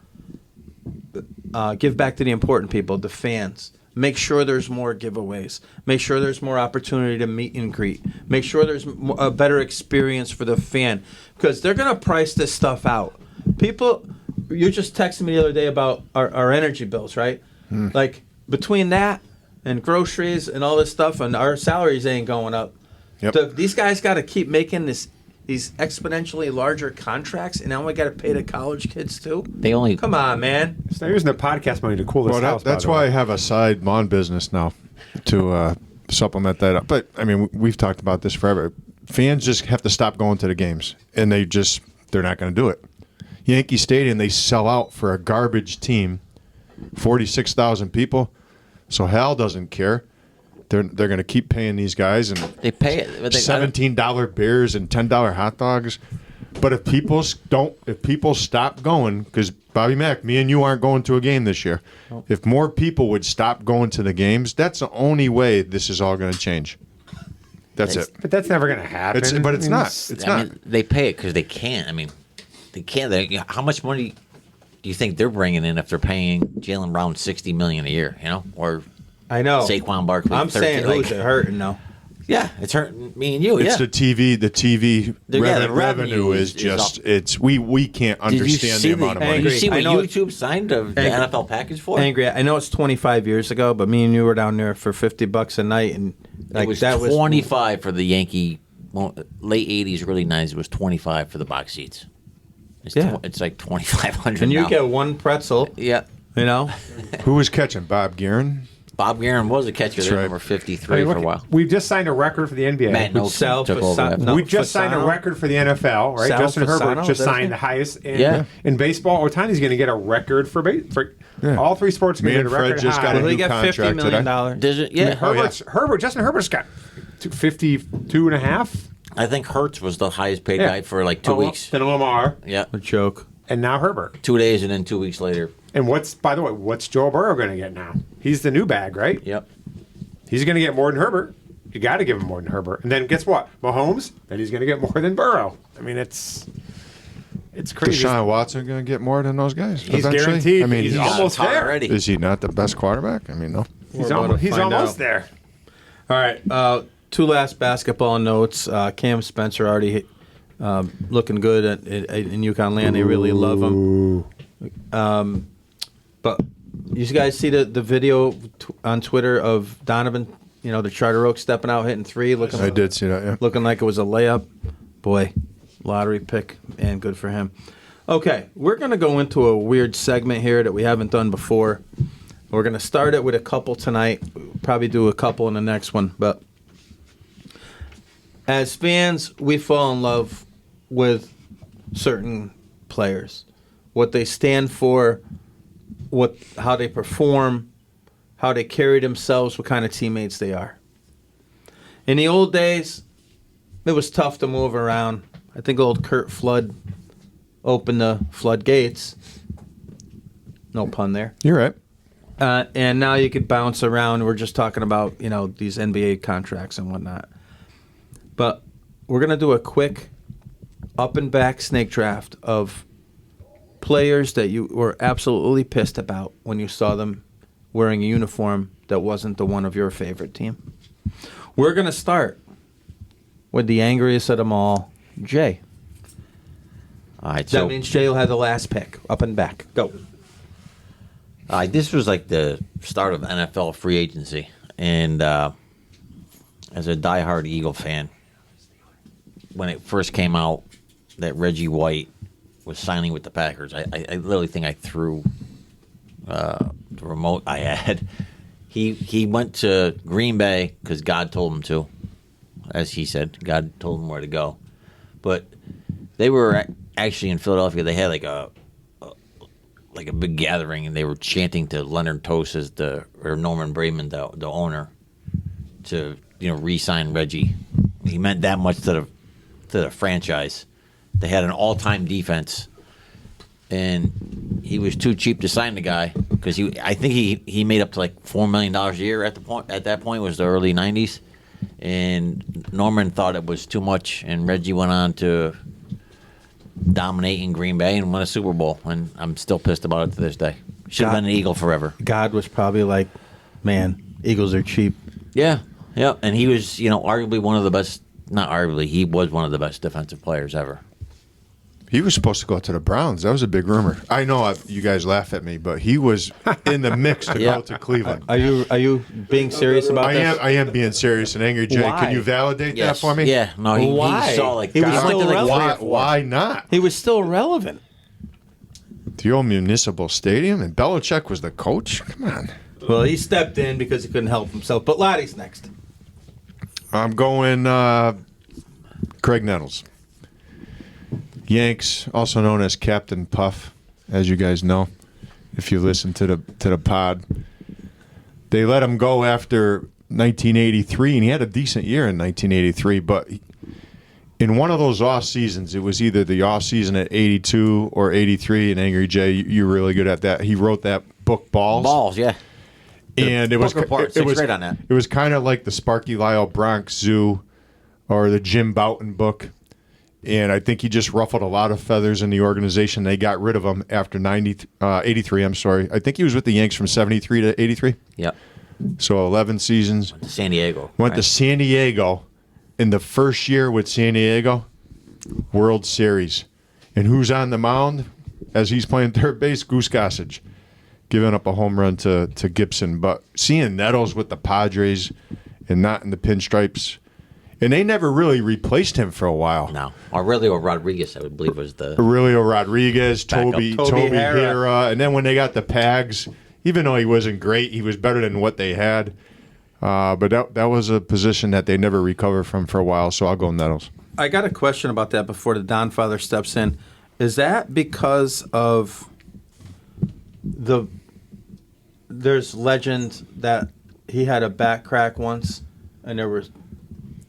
give back to the important people, the fans. Make sure there's more giveaways. Make sure there's more opportunity to meet and greet. Make sure there's a better experience for the fan, because they're going to price this stuff out. People, you just texted me the other day about our energy bills, right? Between that and groceries and all this stuff, and our salaries ain't going up. Yep. These guys got to keep making these exponentially larger contracts, and now we got to pay the college kids too. They only Come on, man. So they're using their podcast money to cool this Well, house. that's by the why way. I have a side lawn business now to supplement that up. But I mean, we've talked about this forever. Fans just have to stop going to the games, and they're not going to do it. Yankee Stadium, they sell out for a garbage team, 46,000 people. So Hal doesn't care. They're going to keep paying these guys and they pay it. But $17 beers and $10 hot dogs. But if people stop going, because Bobby Mack, me and you aren't going to a game this year. If more people would stop going to the games, that's the only way this is all going to change. That's it. But that's never going to happen. But it's I mean, not. It's I not. mean, they pay it because they can't. I mean, they can't. How much money do you think they're bringing in if they're paying Jalen Brown $60 million a year? You know, or I know. Saquon Barkley. I'm 13, saying who's it hurting though? Yeah, it's hurting me and you. It's yeah. the TV. The TV The revenue is just. up. It's we can't Did you understand see the amount of money. Angry. Did you see I what know YouTube signed the NFL package for? Angry. I know it's 25 years ago, but me and you were down there for $50 a night, and like It was that 25 for the Yankee. Well, late 80s, early 90s. It was 25 for the box seats. It's Yeah. it's like 2,500. And you now. get one pretzel. Yeah. You know, Who was catching? Bob Guerin. Bob Guerin was a catcher there, right. number 53 I mean, for look, a while. we've just signed a record for the NBA. Matt Noakes Sal took over. Fasano- after. no. We just signed a Fasano? record for the NFL, right? Sal Justin Herbert Fasano, just is that his signed name? the highest Yeah. in baseball. Otani's going to get a record for all three sports. Me Going and to get a Fred record just high. got a well, he new got $50 contract million. today. Does it? Yeah. Justin Herbert's got 52 and a half. I think Hurts was the highest paid Yeah. guy for like 2 weeks. Then Lamar, Yeah. A joke. and now Herbert. 2 days and then 2 weeks later. And by the way, what's Joe Burrow going to get now? He's the new bag, right? Yep. He's going to get more than Herbert. You got to give him more than Herbert. And then guess what? Mahomes, then he's going to get more than Burrow. I mean, it's crazy. Deshaun Watson going to get more than those guys. He's eventually? guaranteed. I mean, He's he's almost Caught there. already. Is he not the best quarterback? I mean, no. He's We're about to almost find out. there. All right. Two last basketball notes. Cam Spencer already looking good in UConn land. They really love him. But you guys see the video on Twitter of Donovan, the Charter Oak stepping out, hitting three, I did see that, yeah. looking like it was a layup. Boy, lottery pick, and good for him. Okay, we're going to go into a weird segment here that we haven't done before. We're going to start it with a couple tonight. We'll probably do a couple in the next one. But as fans, we fall in love with certain players, what they stand for, how they perform, how they carry themselves, what kind of teammates they are. In the old days, it was tough to move around. I think old Kurt Flood opened the floodgates. No pun there. You're right. And now you could bounce around. We're just talking about, these NBA contracts and whatnot. But we're going to do a quick up and back snake draft of players that you were absolutely pissed about when you saw them wearing a uniform that wasn't the one of your favorite team. We're going to start with the angriest of them all, Jay. All right. That So means Jay will have the last pick, up and back. Go. this was like the start of NFL free agency. And as a diehard Eagle fan, when it first came out that Reggie White was signing with the Packers, I literally think I threw the remote I had. He went to Green Bay because God told him to, as he said. God told him where to go. But they were actually in Philadelphia. They had like a big gathering, and they were chanting to Leonard Tost or Norman Braman, the owner, to re-sign Reggie. He meant that much to the franchise. They had an all-time defense, and he was too cheap to sign the guy because I think he made up to like $4 million a year at that point was the early '90s, and Norman thought it was too much, and Reggie went on to dominate in Green Bay and win a Super Bowl, and I'm still pissed about it to this day. Should have been an Eagle forever. God was probably like, man, Eagles are cheap. Yeah, and he was arguably one of the best. Not arguably, he was one of the best defensive players ever. He was supposed to go to the Browns. That was a big rumor. I know you guys laugh at me, but he was in the mix to Yeah. go to Cleveland. Are you being serious about this? I am being serious and angry, Jay. Why? Can you validate that for me? Yeah, no, Why? he saw like He was God, still went to, relevant. like 3 or 4. Why not? He was still relevant. The old Municipal Stadium, and Belichick was the coach? Come on. Well, he stepped in because he couldn't help himself. But Loddy's next. I'm going Craig Nettles. Yanks, also known as Captain Puff, as you guys know, if you listen to the pod. They let him go after 1983, and he had a decent year in 1983, but in one of those off seasons, it was either the off season at 82 or 83, and Angry Jay, you're really good at that. He wrote that book, Balls. Yeah. And it was Book report, it was grade on that. It was kind of like the Sparky Lyle Bronx Zoo or the Jim Bouton book. And I think he just ruffled a lot of feathers in the organization. They got rid of him after 83. I'm sorry. I think he was with the Yanks from 73 to 83. Yep. So 11 seasons. San Diego. Went to San Diego in the first year with San Diego, World Series. And who's on the mound as he's playing third base? Goose Gossage, giving up a home run to Gibson. But seeing Nettles with the Padres and not in the pinstripes, and they never really replaced him for a while. No. Aurelio Rodriguez, I would believe, was the Aurelio Rodriguez, Backup. Toby Toby Hara. And then when they got the Pags, even though he wasn't great, he was better than what they had. But that was a position that they never recovered from for a while, so I'll go Nettles. I got a question about that before the Don Father steps in. Is that because of there's legend that he had a back crack once and there were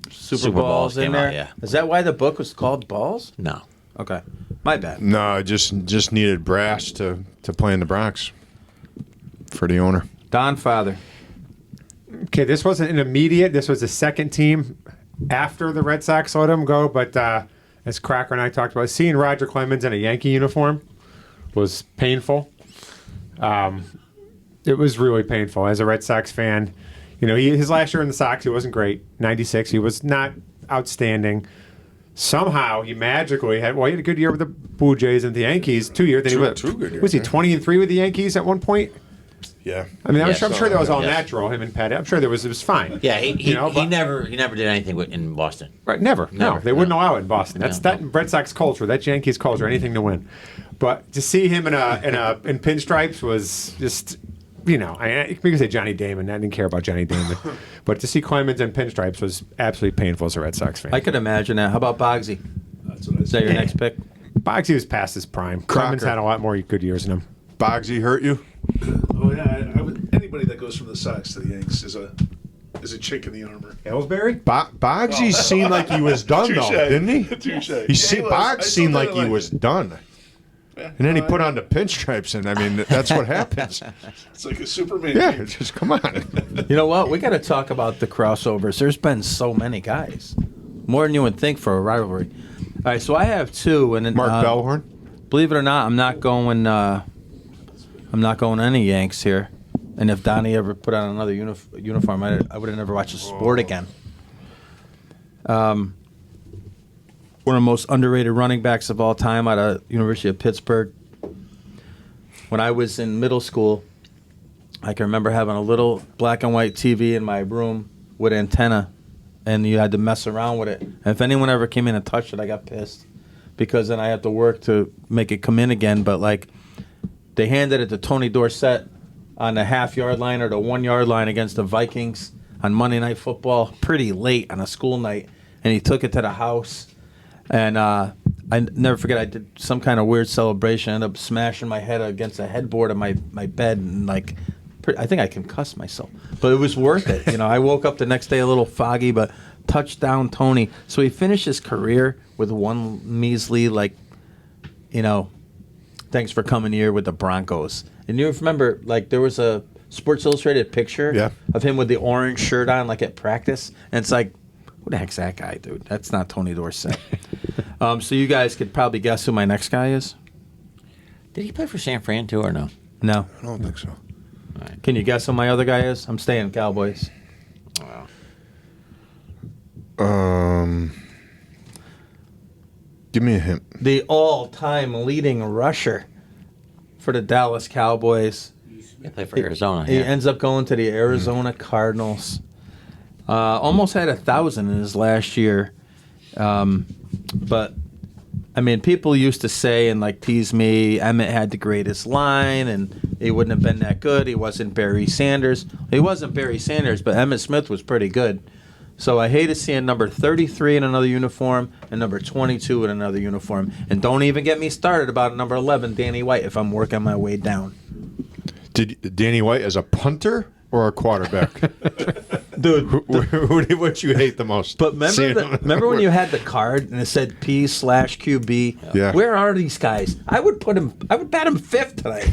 Super Balls in came there? out, yeah. Is that why the book was called Balls? No. Okay. My bad. No, just needed brass to play in the Bronx for the owner. Don Father. Okay, this wasn't an immediate. This was the second team after the Red Sox let him go. But as Cracker and I talked about, seeing Roger Clemens in a Yankee uniform was painful. It was really painful. As a Red Sox fan, you know, his last year in the Sox, he wasn't great. 96, he was not outstanding. Somehow, he magically had, well, he had a good year with the Blue Jays and the Yankees, 2 years. Then Two good years, was he yeah. 20-3 with the Yankees at one point? Yeah. I mean, Yes. I'm sure that was all Yes. natural, him and Petty. I'm sure it was fine. Yeah, he but- never did anything in Boston. Right, never. No, Never, they wouldn't no. allow it in Boston. That's No, that no. Red Sox culture, that's Yankees culture, anything to win. But to see him in pinstripes was just, you know, we can say Johnny Damon. I didn't care about Johnny Damon, but to see Clemens in pinstripes was absolutely painful as a Red Sox fan. I could imagine that. How about Bogsy? That's what I Is that said. your next pick? Bogsy was past his prime. Clemens Crocker. had a lot more good years in him. Bogsy hurt you? Oh yeah, anybody that goes from the Sox to the Yanks is a chink in the armor. Ellsbury? Bogsy seemed like he was done, though, Touche. didn't he? Touche. Boggs seemed like he was done. And then he put on the pinstripes, and I mean, that's what happens. It's like a Superman. Yeah, cape. just come on. You know what? We got to talk about the crossovers. There's been so many guys, more than you would think for a rivalry. All right, so I have two, and then, Mark Bellhorn? believe it or not, I'm not going any Yanks here. And if Donnie ever put on another uniform, I would have never watched a sport again. One of the most underrated running backs of all time out of University of Pittsburgh. When I was in middle school, I can remember having a little black and white TV in my room with antenna, and you had to mess around with it. And if anyone ever came in and touched it, I got pissed because then I had to work to make it come in again. But like, they handed it to Tony Dorsett on the half-yard line or the 1 yard line against the Vikings on Monday Night Football, pretty late on a school night, and he took it to the house. And I never forget, I did some kind of weird celebration. I ended up smashing my head against the headboard of my bed, and like, I think I concussed myself. But it was worth it. You know, I woke up the next day a little foggy, but touchdown Tony. So he finished his career with one measly, like, you know, thanks for coming here with the Broncos. And you remember, like, there was a Sports Illustrated picture of him with the orange shirt on, like, at practice. And it's like, who the heck's that guy, dude? That's not Tony Dorsett. So you guys could probably guess who my next guy is? Did he play for San Fran too, or no? No. I don't think so. Can you guess who my other guy is? I'm staying Cowboys. Give me a hint. The all-time leading rusher for the Dallas Cowboys. He played for Arizona. He Yeah. ends up going to the Arizona Cardinals. Almost had 1,000 in his last year. But, I mean, people used to say and, like, tease me, Emmett had the greatest line, and he wouldn't have been that good. He wasn't Barry Sanders. He wasn't Barry Sanders, but Emmett Smith was pretty good. So I hated seeing number 33 in another uniform and number 22 in another uniform. And don't even get me started about number 11, Danny White, if I'm working my way down. Did Danny White as a punter or a quarterback? Dude, What you hate the most? but remember, Seeing him- remember when you had the card and it said P/QB? Yeah. Where are these guys? I would bat him fifth tonight.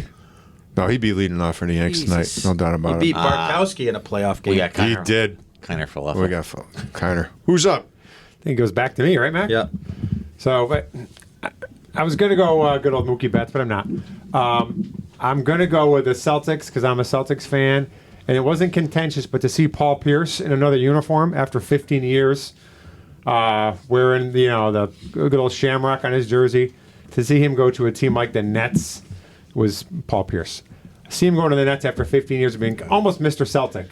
No, he'd be leading off for the Yanks Jesus. tonight. No doubt He about beat it. Barkowski in a playoff game. We got He Kiner. did. Kiner for left. We got Kiner. Who's up? think it goes back to me, right, Mac? Yeah. So, but I was going to go good old Mookie Betts, but I'm not. I'm going to go with the Celtics because I'm a Celtics fan. And it wasn't contentious, but to see Paul Pierce in another uniform after 15 years, wearing the good old shamrock on his jersey, to see him go to a team like the Nets was Paul Pierce. See him going to the Nets after 15 years of being almost Mr. Celtic.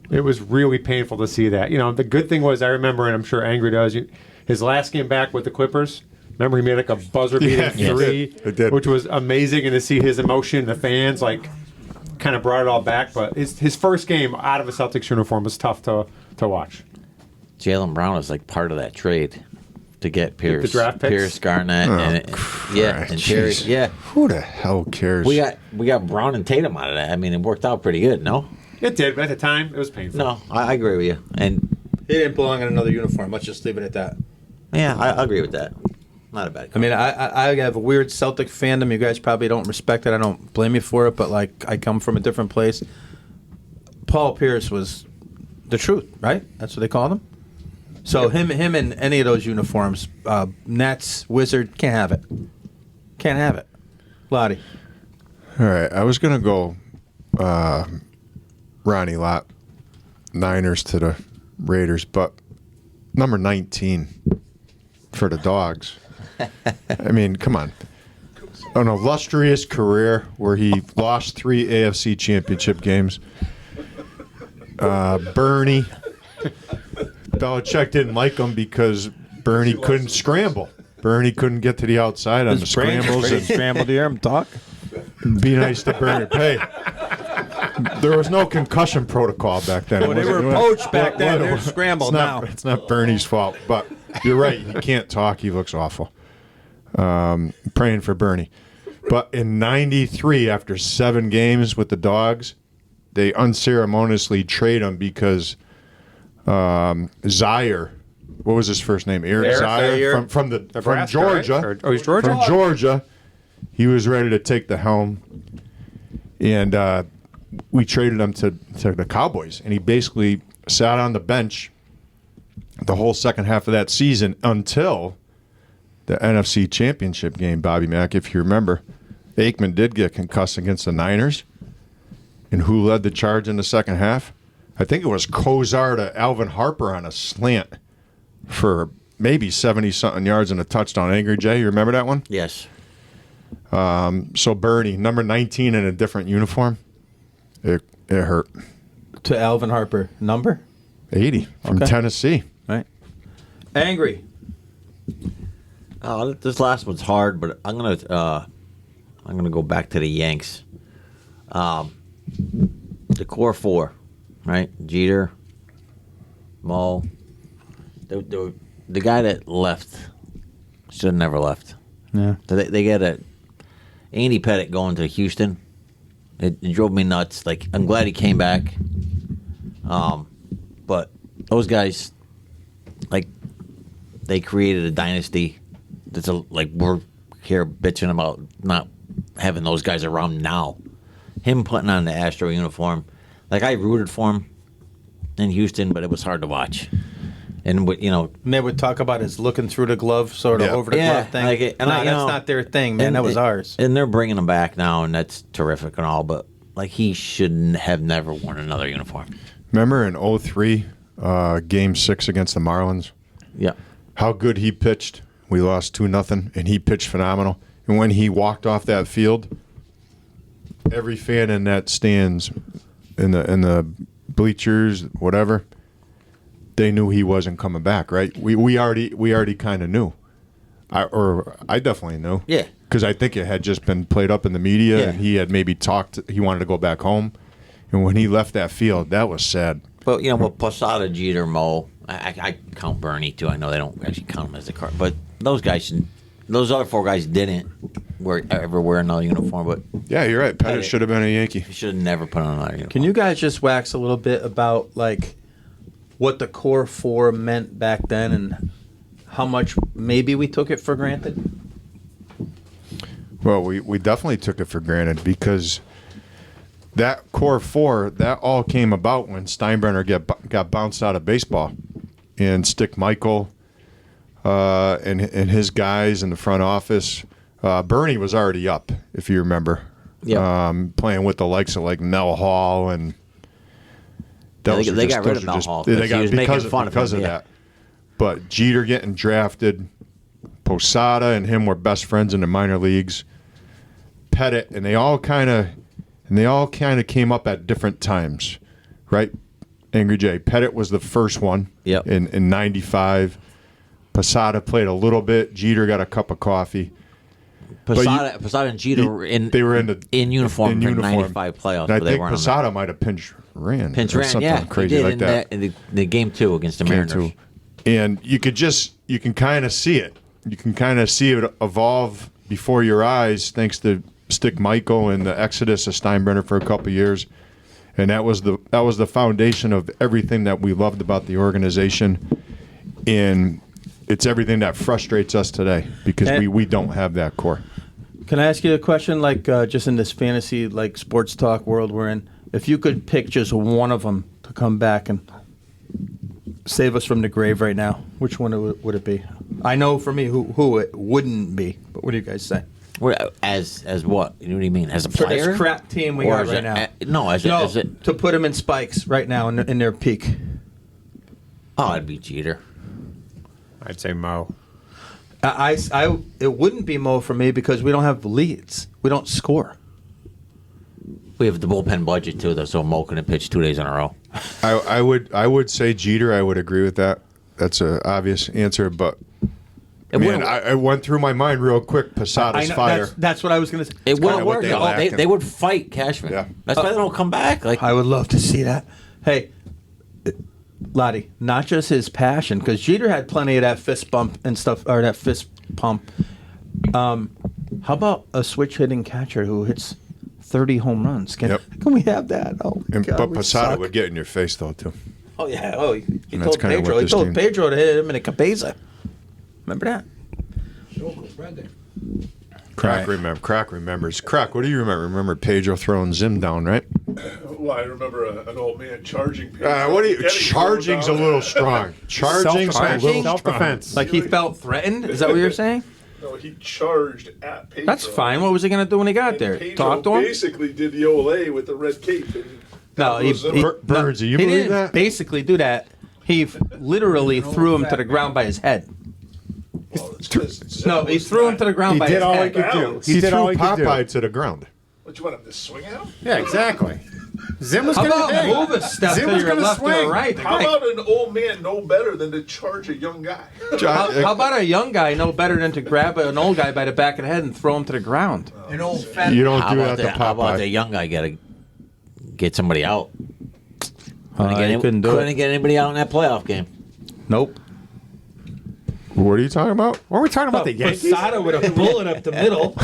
It was really painful to see that. The good thing was I remember, and I'm sure Angry does, his last game back with the Clippers. Remember, he made like a buzzer beating three, it did. which was amazing, and to see his emotion, the fans kind of brought it all back. But his first game out of a Celtics uniform was tough to watch. Jalen Brown is like part of that trade to get Pierce, the draft picks? Pierce, Garnett, and Terry. Jeez. Yeah, Who the hell cares? we got Brown and Tatum out of that. I mean, it worked out pretty good. No, It did, but at the time, it was painful. no, I agree with you. And He didn't belong in another uniform. Let's just leave it at that. yeah, I agree with that. Not a bad. I mean, I have a weird Celtic fandom. You guys probably don't respect it. I don't blame you for it, but I come from a different place. Paul Pierce was the truth, right? That's what they called him. So him in any of those uniforms, Nets, Wizard, can't have it. Can't have it. Loddy. All right, I was gonna go Ronnie Lott, Niners to the Raiders, but number 19 for the Dogs. I mean, come on. An illustrious career where he lost 3 AFC championship games. Bernie. Belichick didn't like him because Bernie couldn't scramble. Bernie couldn't get to the outside on the scrambles. And Scramble to hear him talk. be nice to Bernie. Hey, there was no concussion protocol back then. Well, they were poached back then. They're scrambled now. It's not Bernie's fault, but you're right. He can't talk. He looks awful. Praying for Bernie. But in '93, after 7 games with the Dogs, they unceremoniously trade him because Zaire, what was his first name? Eric Zaire from Nebraska, Georgia. right? He's Georgia? From Georgia. He was ready to take the helm, and we traded him to the Cowboys, and he basically sat on the bench the whole second half of that season until the NFC Championship game, Bobby Mack, if you remember. Aikman did get concussed against the Niners. And who led the charge in the second half? I think it was Kosar to Alvin Harper on a slant for maybe 70-something yards and a touchdown. Angry Jay, you remember that one? Yes. So Bernie, number 19 in a different uniform, it hurt. To Alvin Harper. Number? 80 from Okay. Tennessee. Right. Angry. Oh, this last one's hard, but I'm gonna go back to the Yanks. The core 4, right? Jeter, Mo. The guy that left should have never left. Yeah. They get Andy Pettit going to Houston. It drove me nuts. Like, I'm glad he came back. But those guys, like, they created a dynasty. That's we're here bitching about not having those guys around now. Him putting on the Astro uniform, like, I rooted for him in Houston, but it was hard to watch. And And they would talk about his looking through the glove, sort of over the glove thing. That's not their thing, man. That was ours. And they're bringing him back now, and that's terrific and all. But like, he shouldn't have never worn another uniform. Remember in 03, Game 6 against the Marlins? Yeah. How good he pitched. We lost 2-0, and he pitched phenomenal. And when he walked off that field, every fan in that stands, in the bleachers, whatever, they knew he wasn't coming back, right? We already kind of knew. I definitely knew. Yeah. Because I think it had just been played up in the media, Yeah. and he had maybe talked. He wanted to go back home, and when he left that field, that was sad. But with Posada, Jeter, Mo, I count Bernie too. I know they don't actually count him as a card, but those guys, those other 4 guys didn't ever wear another uniform. But Yeah, you're right. Pettit should have been a Yankee. he should have never put on another uniform. Can you guys just wax a little bit about, like, what the core 4 meant back then and how much maybe we took it for granted? Well, we definitely took it for granted because that core 4, that all came about when Steinbrenner got bounced out of baseball. and Stick Michael and his guys in the front office. Bernie was already up, if you remember. Yep. Playing with the likes of like Mel Hall and They got rid of Mel Hall. They got he was because making fun of him, that. But Jeter getting drafted, Posada and him were best friends in the minor leagues. Pettit, and they all kind of came up at different times, right? Angry Jay. Pettit was the first one. Yep. In '95. Posada played a little bit. Jeter got a cup of coffee. Posada and Jeter were in uniform for '95 playoffs. And I but they think weren't Posada might have pinch ran. pinch or ran. something Yeah, crazy he did like that. in the game 2 against the Mariners. And you can kind of see it. You can kind of see it evolve before your eyes, thanks to Stick Michael and the exodus of Steinbrenner for a couple of years. And that was the foundation of everything that we loved about the organization. And it's everything that frustrates us today because we don't have that core. Can I ask you a question? Like, just in this fantasy, like sports talk world we're in, if you could pick just one of them to come back and save us from the grave right now, which one would it be? I know for me who it wouldn't be, but what do you guys say? As what? You know what do you mean? As a For player? this crap team we Or got right now. As a to put them in spikes right now in their peak. Oh, I'd be Jeter. I'd say Mo. It wouldn't be Mo for me because we don't have leads. We don't score. We have the bullpen budget too, though, so Mo couldn't pitch 2 days in a row. I would say Jeter. I would agree with that. That's an obvious answer, but I went through my mind real quick. Posada's fire. That's what I was going to say. It wouldn't kinda what work. they lack. They would fight Cashman. Yeah. That's why they don't come back. Like I would love to see that. Hey, Loddy, not just his passion, because Jeter had plenty of that fist bump and stuff, or that fist pump. How about a switch hitting catcher who hits 30 home runs? Can we have that? Oh, God, but we Posada suck. would get in your face though too. Oh yeah. Oh, he And told that's kinda Pedro. what He this told team- Pedro to hit him in a cabeza. Remember that? Crack remembers. Crack, what do you remember? Remember Pedro throwing Zim down, right? Well, I remember an old man charging people. What do you? Getting Charging's a thrown down. little strong. Charging's a little strong. Self-defense. Like he felt threatened? Is that what you're saying? No, he charged at Pedro. That's fine. What was he going to do when he got And there? Pedro Talk to him? basically did the Olay with the red cape. And No, that was him. Birds, do you he believe didn't that? basically do that. He literally threw him to the ground by his head. Well, it's 'cause No, he threw him to the ground He by did his all he head. could do. Balance. He did all threw he could do. Popeye to the ground. What, you want him to swing at him? Yeah, exactly. Zim was How going about to move a step Zim to was your gonna left swing. or right? How about an old man know better than to charge a young guy? How about a young guy know better than to grab an old guy by the back of the head and throw him to the ground? An old fat. You don't how do about that to How about the Popeye. young guy got to get somebody out? He couldn't do Couldn't it. get anybody out in that playoff game. Nope. What are you talking about? What are we talking about? The Yankees? Posada with a bullet up the middle.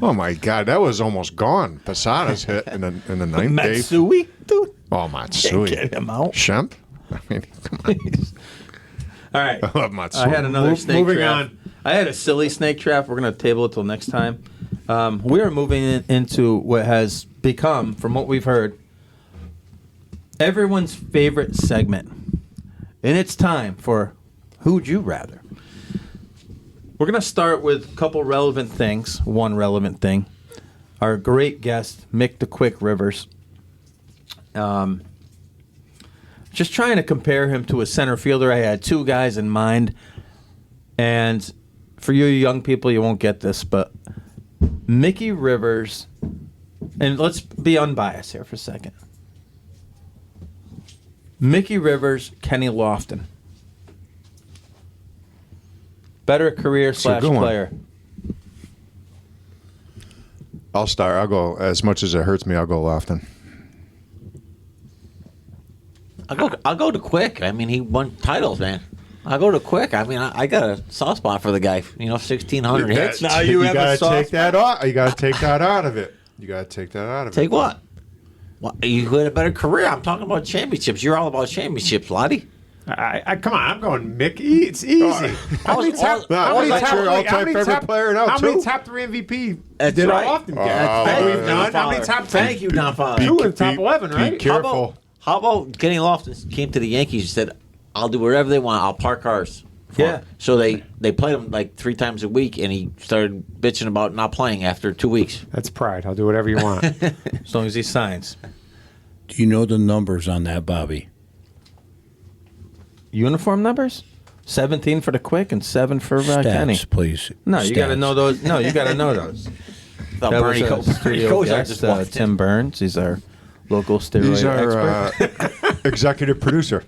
Oh my God, that was almost gone. Posada's hit in the ninth, eighth. Matsui, dude. Oh, Matsui. Get him out. Shemp? I mean, come on. All right. I love Matsui. I had another snake moving trap. on. I had a silly snake trap. We're going to table it till next time. We are moving into what has become, from what we've heard, everyone's favorite segment. And it's time for Who'd You Rather? We're going to start with a couple relevant things. One relevant thing. Our great guest, Mick the Quick Rivers. Just trying to compare him to a center fielder. I had two guys in mind. And for you young people, you won't get this, but Mickey Rivers, and let's be unbiased here for a second. Mickey Rivers, Kenny Lofton. Better career / good one. player. I'll start. I'll go. As much as it hurts me, I'll go Lofton. I'll go to Quick. I mean, he won titles, man. I'll go to Quick. I mean, I got a soft spot for the guy. 1,600 hits. Now you have a gotta soft take that out. You gotta take that out of it. You gotta take that out of it. Take what? You had a better career. I'm talking about championships. You're all about championships, Loddy. Come on, I'm going Mickey. It's easy. How many top? No, How many that's your top? all-time How many favorite top? player now, How many too. top 3 MVP That's did right. Lofton get? Thank We've you, done. How many Father. top? Thank you, Don Father. Two in top 11, Be right? careful. How about Kenny Lofton came to the Yankees and said, I'll do whatever they want. I'll park cars. for Yeah. him. So they played him like 3 times a week, and he started bitching about not playing after 2 weeks. That's pride. I'll do whatever you want. As long as he signs. Do you know the numbers on that, Bobby? Uniform numbers? 17 for the Quick and 7 for Kenny. Stats, please. No, you got to Stats. know those. No, you got to know those. Thought That Bernie was a studio Kosar guest, just walked in. Tim Burns. He's our local steroid He's our expert. executive producer.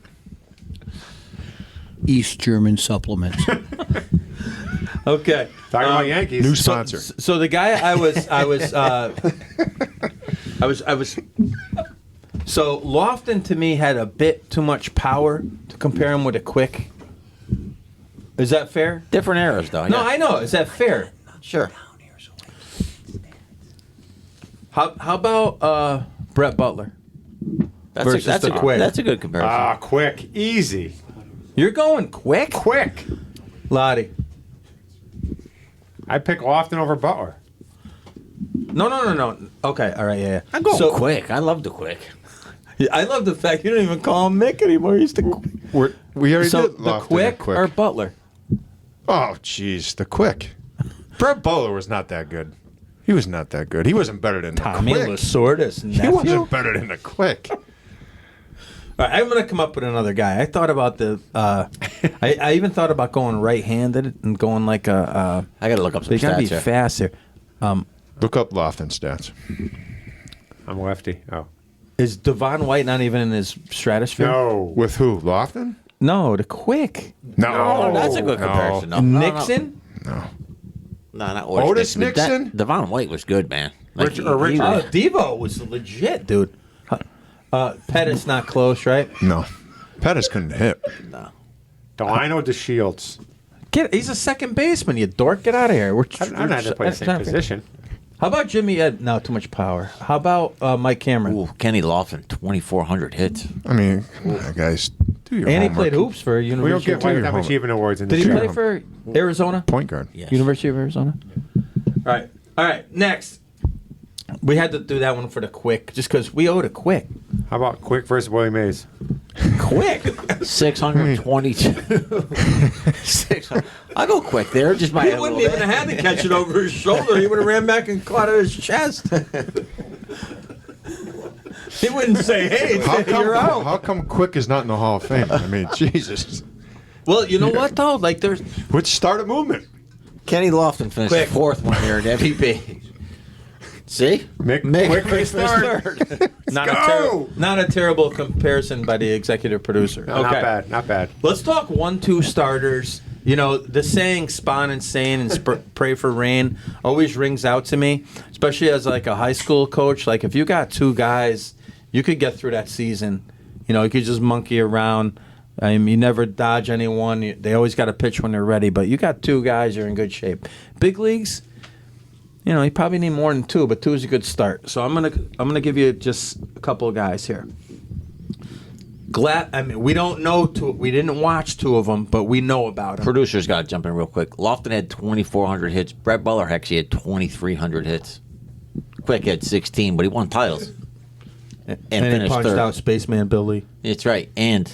East German supplements. Okay. Talking about Yankees. New sponsor. So the guy I was so Lofton to me had a bit too much power to compare him with a Quick. Is that fair? Different eras, though. No, yeah. I know. Is that fair? Sure. How about Brett Butler? Versus the Quick. That's a good comparison. Ah, quick. Easy. You're going Quick? Quick. Lottie. I'd pick Lofton over Butler. No. Okay, all right, yeah. I'm going quick. I love the quick. Yeah, I love the fact you don't even call him Mick anymore. He's the Quick. We already So did the Lofton and Quick or Butler? Oh, jeez, the Quick. Brett Butler was not that good. He was not that good. He wasn't better than Tommy the Quick. Lasorda's He nephew. wasn't better than the Quick. All right, I'm gonna come up with another guy. I thought about the. I even thought about going right-handed and going like a. I got to look up some They gotta be stats here. faster. Look up Lofton stats. I'm lefty. Oh. Is Devon White not even in his stratosphere? No. With who? Lofton? No, the Quick. No. Oh, that's a good comparison. No, no, Nixon. No. No, not Otis but that- Nixon? Devon White was good, man. Like, Richard- or Richard. Oh, Devo was legit, dude. Pettis not close, right? No. Pettis couldn't hit. Delino DeShields. He's a second baseman. You dork. Get out of here. I'm not to play the same position. How about Jimmy Ed? No, too much power. How about Mike Cameron? Ooh, Kenny Lofton, 2,400 hits. I mean, come on, guys, do your And he homework. played hoops for We don't University. give of white your that much homework. even awards in Did this he show. play for Arizona? Point guard. Yes. University of Arizona. All right. Next, we had to do that one for the Quick, just because we owed a Quick. How about Quick versus Willie Mays? Quick. 622. 600. I'll go quick there. Just by He a wouldn't little even bit. have had to catch it over his shoulder. He would have ran back and caught it at his chest. He wouldn't say, "Hey, you're out." How come Quick is not in the Hall of Fame? I mean, Jesus. Well, you know what though? Like there's Which start a movement? Kenny Lofton finished Quick. 4th one year in MVP. See? Mick Quick finished third. 3rd. not a terrible comparison by the executive producer. No, Not bad. Not bad. Let's talk 1-2 starters. You know, the saying "spawn and sane" and "pray for rain" always rings out to me, especially as like a high school coach. Like if you got 2 guys, you could get through that season. You know, you could just monkey around. I mean, you never dodge anyone. They always got to pitch when they're ready. But you got 2 guys, you're in good shape. Big leagues, you know, you probably need more than 2, but 2 is a good start. So I'm gonna give you just a couple of guys here. I mean, we don't know 2. We didn't watch 2 of them, but we know about them. Producers got to jump in real quick. Lofton had 2,400 hits. Brett Butler actually had 2,300 hits. Quick had 16, but he won titles. And he finished punched 3rd. out Spaceman Billy. That's right. And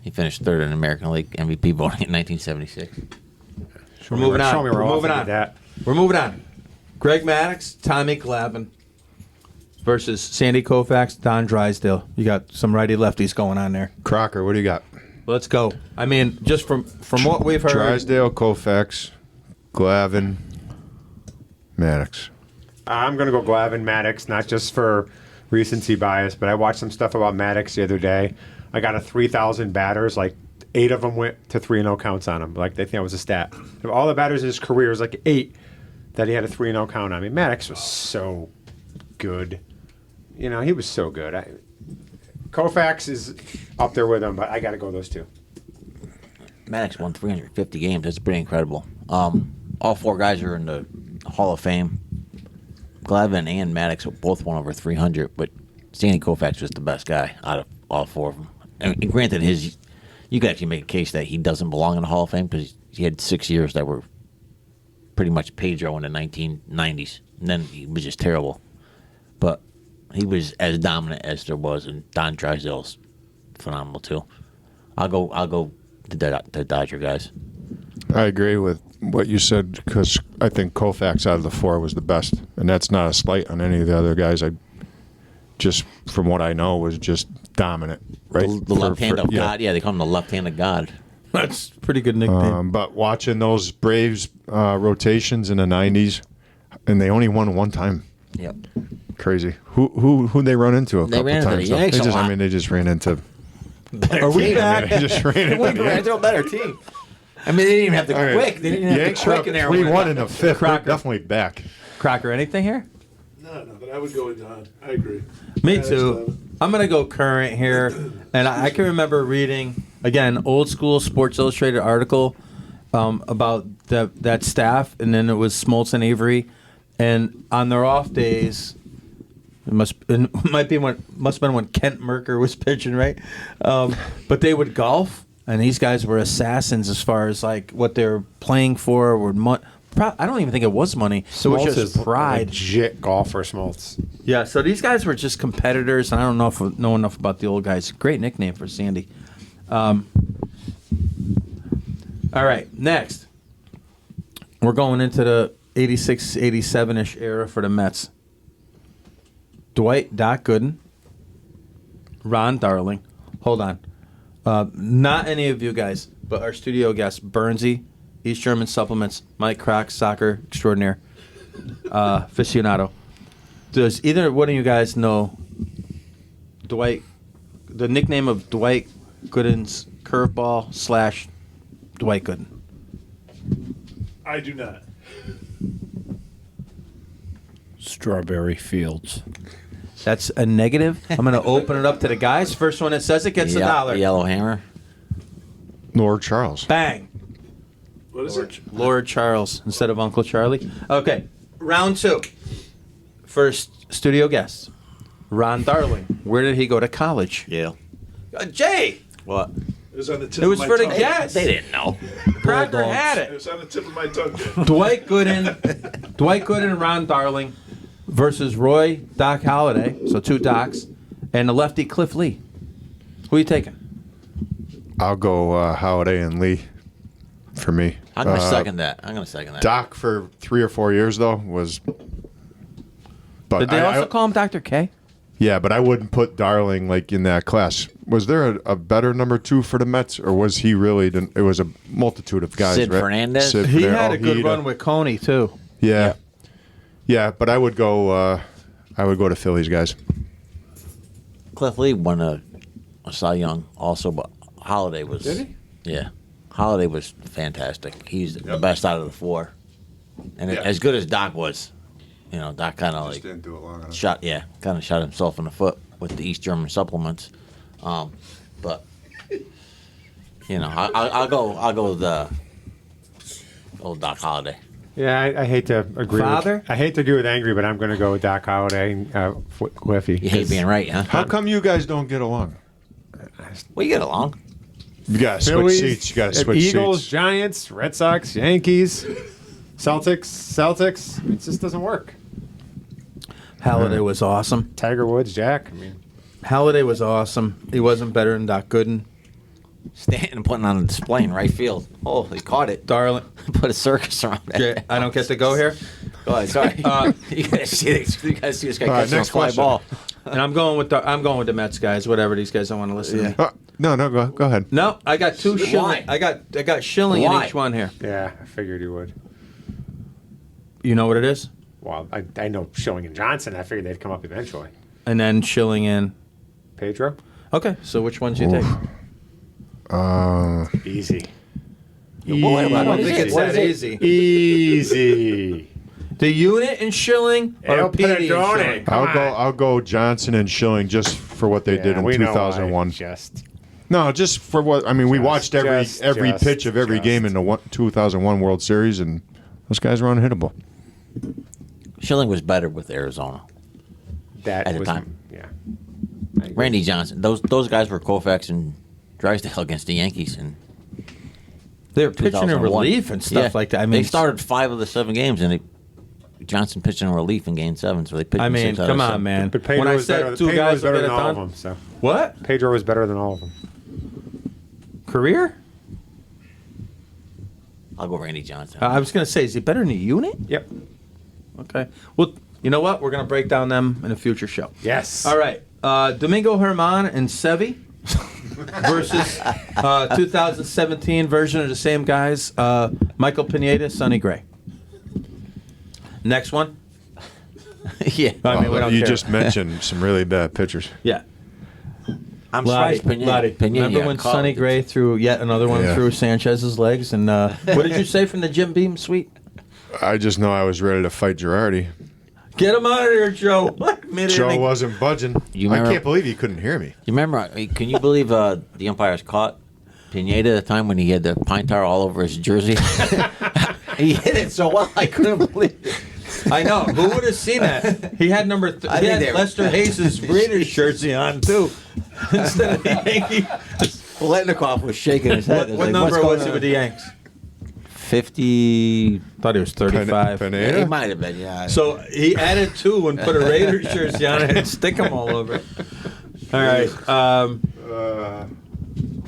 he finished 3rd in American League MVP voting in 1976. We're moving on. Show me where We're Lofton moving did on. that. We're moving on. Greg Maddux, Tommy Glavine versus Sandy Koufax, Don Drysdale. You got some righty lefties going on there. Crocker, what do you got? Let's go. I mean, just from what we've heard. Drysdale, Koufax, Glavine, Maddox. I'm going to go Glavine Maddox, not just for recency bias, but I watched some stuff about Maddox the other day. I got a 3,000 batters, like 8 of them went to 3-0 counts on him. Like they think that was a stat. Of all the batters in his career, it was like 8 that he had a 3-0 count on. I mean, Maddox was so good. You know, he was so good. Koufax is up there with him, but I got to go those 2. Maddox won 350 games. That's pretty incredible. All 4 guys are in the Hall of Fame. Glavine and Maddox both won over 300, but Sandy Koufax was the best guy out of all 4 of them. And granted, you could actually make a case that he doesn't belong in the Hall of Fame because he had 6 years that were pretty much Pedro in the 1990s, and then he was just terrible. But he was as dominant as there was, and Don Drysdale's phenomenal too. I'll go the Dodger guys. I agree with what you said because I think Koufax out of the four was the best, and that's not a slight on any of the other guys. I just from what I know was just dominant, right? The left hand of God. Yeah, they call him the left hand of God. That's a pretty good nickname. But watching those Braves rotations in the '90s, and they only won one time. Yep. Crazy. Who they run into a couple ran into times? the Yanks a lot. They just ran into. Are we They just ran into the Yanks. They're a better team. I mean, they didn't even have to quick. They didn't even have Yanks to are quick up in there. 3-1 in the fifth. They're Crocker. definitely back. Crocker, anything here? No, but I would go with Don. I agree. Me That is too. Don. I'm gonna go current here, and I can remember reading again old school Sports Illustrated article about that staff, and then it was Smoltz and Avery, and on their off days, it must have been when Kent Merker was pitching, right? But they would golf, and these guys were assassins as far as like what they were playing for. I don't even think it was money. It was Smoltz just is pride. legit golfer, Smoltz. Yeah, so these guys were just competitors, and I don't know enough about the old guys. Great nickname for Sandy. All right, next. We're going into the 86, 87-ish era for the Mets. Doc Gooden, Ron Darling. Hold on. Not any of you guys, but our studio guest, Bernsey, East German Supplements, Mike Croc, soccer extraordinaire, aficionado. Does either one of you guys know the nickname of Dwight Gooden's curveball / Dwight Gooden? I do not. Strawberry Fields. That's a negative. I'm going to open it up to the guys. First one that says it gets $1. Yellow Hammer. Lord Charles. Bang. What is it? Lord Charles instead of Uncle Charlie. Okay, round 2. First studio guest, Ron Darling. Where did he go to college? Yeah. Jay. What? It was on the tip It of was my for the tongue. guest. They didn't know. Crocker had It it. was on the tip of my tongue. Jay. Dwight Gooden and Ron Darling versus Roy Doc Holliday, so 2 Docs, and the lefty Cliff Lee. Who are you taking? I'll go Holiday and Lee for me. I'm going to second that. Doc for 3 or 4 years though was. But Did they also call him Dr. K? Yeah, but I wouldn't put Darling like in that class. Was there a better number 2 for the Mets, or was he really? It was a multitude of guys. Sid right? Fernandez? Sid He Fernandez. had a good Ojeda. run with Coney too. Yeah, yeah, but I would go. I would go to Phillies guys. Cliff Lee won a Cy Young also, but Holiday was. Did he? Yeah. Holiday was fantastic. He's the best out of the 4. And Yeah. as good as Doc was, Doc kind of like didn't do it long enough. shot himself in the foot with the East German supplements. But I'll go with the old Doc Holiday. Yeah, I hate to agree. Father? I hate to agree with Angry, but I'm going to go with Doc Holliday and Cliffy. You hate being right, huh? How come you guys don't get along? We get along. You got to switch Phillies, seats. You got to switch Eagles, seats. Giants, Red Sox, Yankees, Celtics. It just doesn't work. Halliday was awesome. Tiger Woods, Jack. Halliday was awesome. He wasn't better than Doc Gooden. Standing and putting on a display in right field. Oh, he caught it. Darling. Put a circus around it. Jay, I don't get to go here. Go ahead, sorry. You guys see this guy All right, catching a next fly question. ball. And I'm going with the Mets guys. Whatever these guys don't want to listen to me. No, go ahead. No, I got 2 Why? shilling. I got shilling in Why? each one here. Yeah, I figured you would. You know what it is? Well, I know Schilling and Johnson. I figured they'd come up eventually. And then shilling in. Pedro? Okay, so which ones you take? Easy. Boy, I don't what is think it? it's What that is easy. it? Easy. The unit in shilling or El PD in Pedrone. shilling? Come on. I'll go Johnson and Schilling just for what they did in we know why. 2001. Just No, just for what I mean. We watched every just, pitch of every game in the 2001 World Series, and those guys were unhittable. Schilling was better with Arizona. that At the was, time. Yeah. Randy Johnson. Those guys were Koufax and Drysdale against the Yankees in They were pitching in 2001. relief and stuff like that. I mean, they started 5 of the 7 games, and Johnson pitched in relief in Game 7, so they pitched. I in mean, 6 out of come 7. on, man. But Pedro When I was said better, 2 Pedro guys was better would than get it all of done. them. So What? Pedro was better than all of them. Career? I'll go Randy Johnson. I was going to say, is he better than a unit? Yep. Okay. Well, you know what? We're going to break down them in a future show. Yes. All right. Domingo Germán and Sevi versus 2017 version of the same guys. Michael Pineda, Sonny Gray. Next one. Yeah. I mean, we don't you care. just mentioned some really bad pitchers. Yeah. I'm Loddy, surprised Loddy. Remember when Sonny Gray threw yet another one Yeah. through Sanchez's legs? And what did you say from the Jim Beam suite? I just know I was ready to fight Girardi. Get him out of here, Joe. Joe wasn't budging. You I remember- can't believe he couldn't hear me. You remember? Can you believe the umpires caught Pineda at the time when he had the pine tar all over his jersey? He hit it so well, I couldn't believe it. I know. Who would have seen that? He had number. I He think had they- Lester Hayes' Raiders jersey on too, instead of the Yankee. Letnikoff was shaking his head. What number was he with the Yanks? 50. Thought he was 35. Pineda? It might have been, yeah. So he added 2 and put a Raiders jersey on it and stick them all over. All right.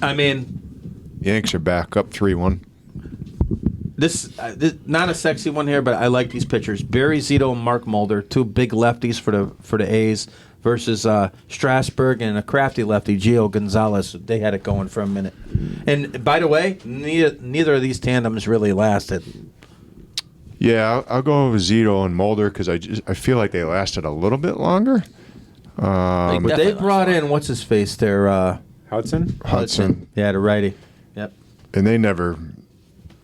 I mean, Yanks are back up 3-1. this not a sexy one here, but I like these pitchers. Barry Zito and Mark Mulder, 2 big lefties for the A's, versus Strasburg and a crafty lefty, Gio Gonzalez. They had it going for a minute. And by the way, neither of these tandems really lasted. Yeah, I'll go with Zito and Mulder because I feel like they lasted a little bit longer. But they Definitely brought last in what's his face there, Hudson. Hudson. Yeah, the righty. Yep. And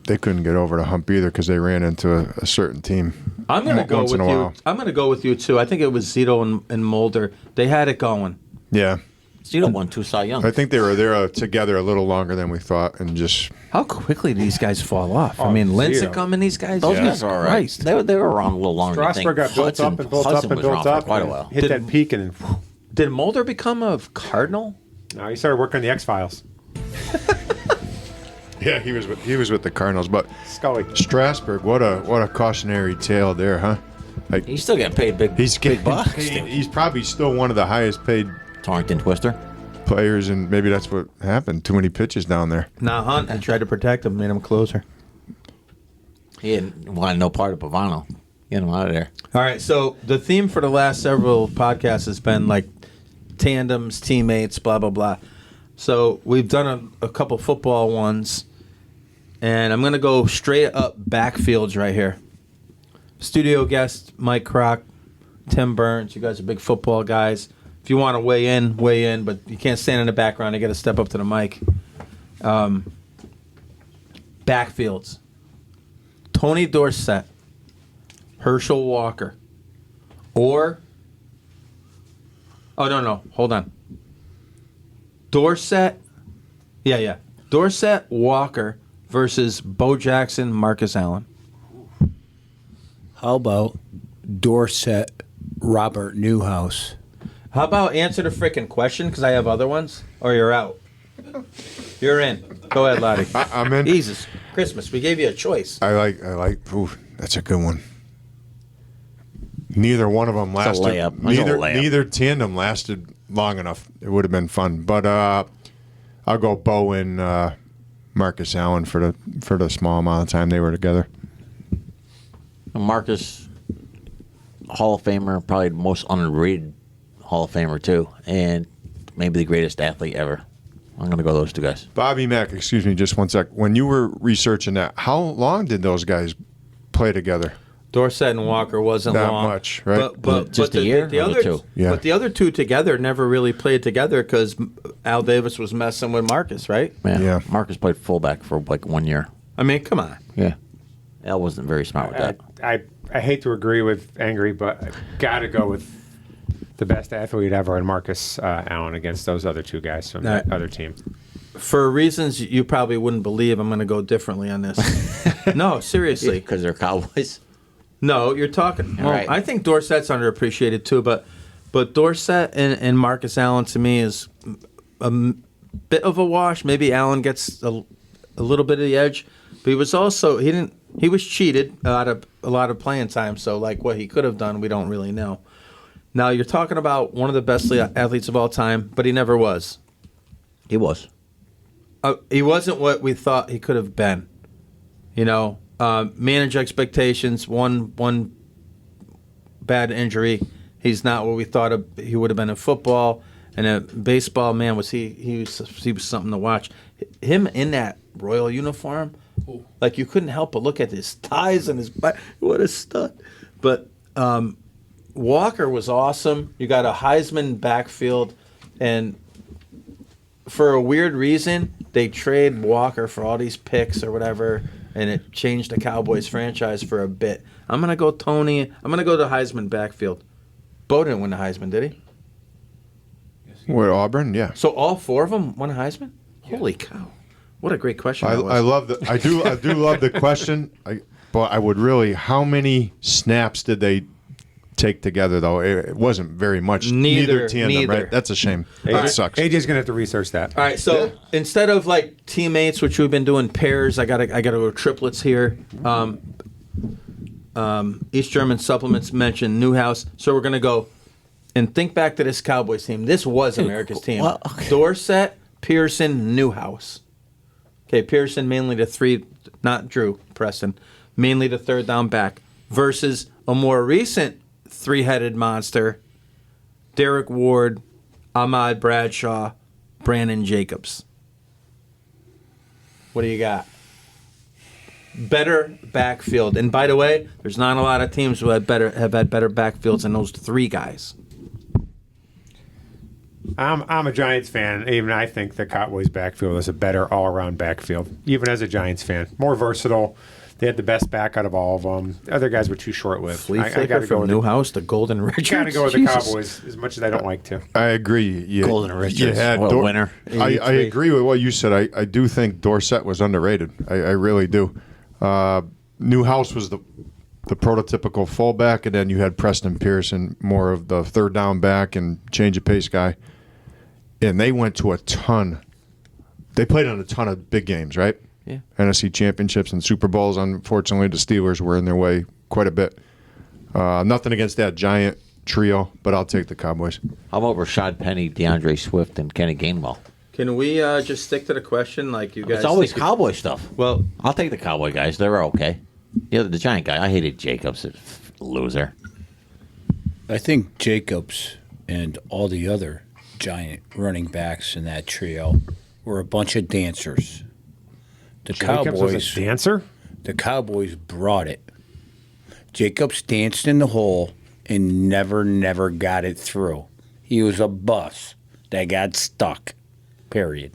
they couldn't get over the hump either because they ran into a certain team. I'm gonna go once with in a you. while. I'm gonna go with you too. I think it was Zito and Mulder. They had it going. Yeah, Zito won 2 Cy Young. I think they were there together a little longer than we thought, and just How quickly do these guys fall off? I Oh, mean, Zito. Lincecum and these guys. Those Jesus guys are all right. Christ. They were around a little longer than you think. Strasburg got built Hudson- up and built Hudson up and was built around for up. quite a and while. Hit that peak and then Did Mulder become a Cardinal? no, he started working on the X-Files. yeah, he was with the Cardinals, but Scully. Strasburg, what a cautionary tale there, huh? Like He's still getting paid big, he's big getting bucks. paid, he's probably still one of the highest paid Torrington Twister. players, and maybe that's what happened. Too many pitches down there. Nah, Hunt. He tried to protect him, made him a closer. He didn't want no part of Pavano. Get him out of there. All right, so the theme for the last several podcasts has been like tandems, teammates, blah, blah, blah. So we've done a couple football ones, and I'm going to go straight up backfields right here. Studio guest, Mike Kroc, Tim Burns. You guys are big football guys. If you want to weigh in, but you can't stand in the background. You got to step up to the mic. Backfields. Tony Dorsett, Herschel Walker, or no, hold on. Dorsett, Dorsett, Walker versus Bo Jackson, Marcus Allen. How about Dorsett, Robert Newhouse? How about answer the freaking question because I have other ones, or you're out. You're in. Go ahead, Loddy. I'm in. Jesus, Christmas. We gave you a choice. I like. Ooh, that's a good one. Neither one of them It's a lasted. layup. It's a layup. Neither tandem lasted long enough. It would have been fun, but I'll go Bo and Marcus Allen for the small amount of time they were together. Marcus, Hall of Famer, probably the most underrated Hall of Famer too, and maybe the greatest athlete ever. I'm going to go those 2 guys. Bobby Mack, excuse me, just one sec. When you were researching that, how long did those guys play together? Dorset and Walker wasn't Not long. much, right? But Just a year The or the other 2? Yeah. But the other 2 together never really played together because Al Davis was messing with Marcus, right? Yeah. Marcus played fullback for like 1 year. I mean, come on. Yeah. Al wasn't very smart with that. I hate to agree with Angry, but I got to go with the best athlete ever and Marcus Allen against those other 2 guys from that Right. other team. For reasons you probably wouldn't believe, I'm going to go differently on this. No, seriously. Because they're Cowboys. No, you're talking. Well, right. I think Dorsett's underappreciated too, but Dorsett and Marcus Allen to me is a bit of a wash. Maybe Allen gets a little bit of the edge, but he was also he was cheated out of a lot of playing time. So like what he could have done, we don't really know. Now you're talking about one of the best athletes of all time, but he never was. He was. he wasn't what we thought he could have been. Manage expectations. One bad injury. He's not what we thought he would have been in football. And a baseball, man, he was something to watch. Him in that Royal uniform, like you couldn't help but look at his ties and his back. What a stud! But Walker was awesome. You got a Heisman backfield, and for a weird reason, they trade Walker for all these picks or whatever, and it changed the Cowboys franchise for a bit. I'm gonna go Tony. I'm gonna go to Heisman backfield. Bo didn't win the Heisman, did he? With Auburn, yeah. So all 4 of them won a Heisman? Yeah. Holy cow! What a great question! I love the. I do love the question. But I would really. How many snaps did they take together though? It wasn't very much. Neither tandem, right? That's a shame. That sucks. AJ's gonna have to research that. All right, so instead of like teammates, which we've been doing pairs, I gotta go triplets here. East German supplements mentioned Newhouse, so we're gonna go and think back to this Cowboys team. This was America's team. Well, okay. Dorsett, Pearson, Newhouse. Okay, Pearson mainly the 3, not Drew Preston, mainly the 3rd down back versus a more recent 3-headed monster, Derek Ward, Ahmad Bradshaw, Brandon Jacobs. What do you got? Better backfield. And by the way, there's not a lot of teams who have had better backfields than those 3 guys. I'm a Giants fan. Even I think the Cowboys backfield is a better all-around backfield. Even as a Giants fan, more versatile. They had the best back out of all of them. The other guys were too short-lived. Flea Flicker from Newhouse to Golden Richards. Got to go with the Cowboys as much as I don't like to. I agree. Golden Richards, what a winner. I agree with what you said. I do think Dorsett was underrated. I really do. Newhouse was the prototypical fullback, and then you had Preston Pearson, more of the 3rd down back and change of pace guy. And they went to a ton. They played in a ton of big games, right? Yeah. NFC championships and Super Bowls. Unfortunately, the Steelers were in their way quite a bit. Nothing against that giant trio, but I'll take the Cowboys. How about Rashad Penny, DeAndre Swift, and Kenny Gainwell? Can we just stick to the question like you guys? It's always Cowboy stuff. Well, I'll take the Cowboy guys. They're okay. Yeah, the Giant guy. I hated Jacobs, loser. I think Jacobs and all the other Giant running backs in that trio were a bunch of dancers. The Jacobs was a dancer? The Cowboys brought it. Jacobs danced in the hole and never got it through. He was a bus that got stuck. Period.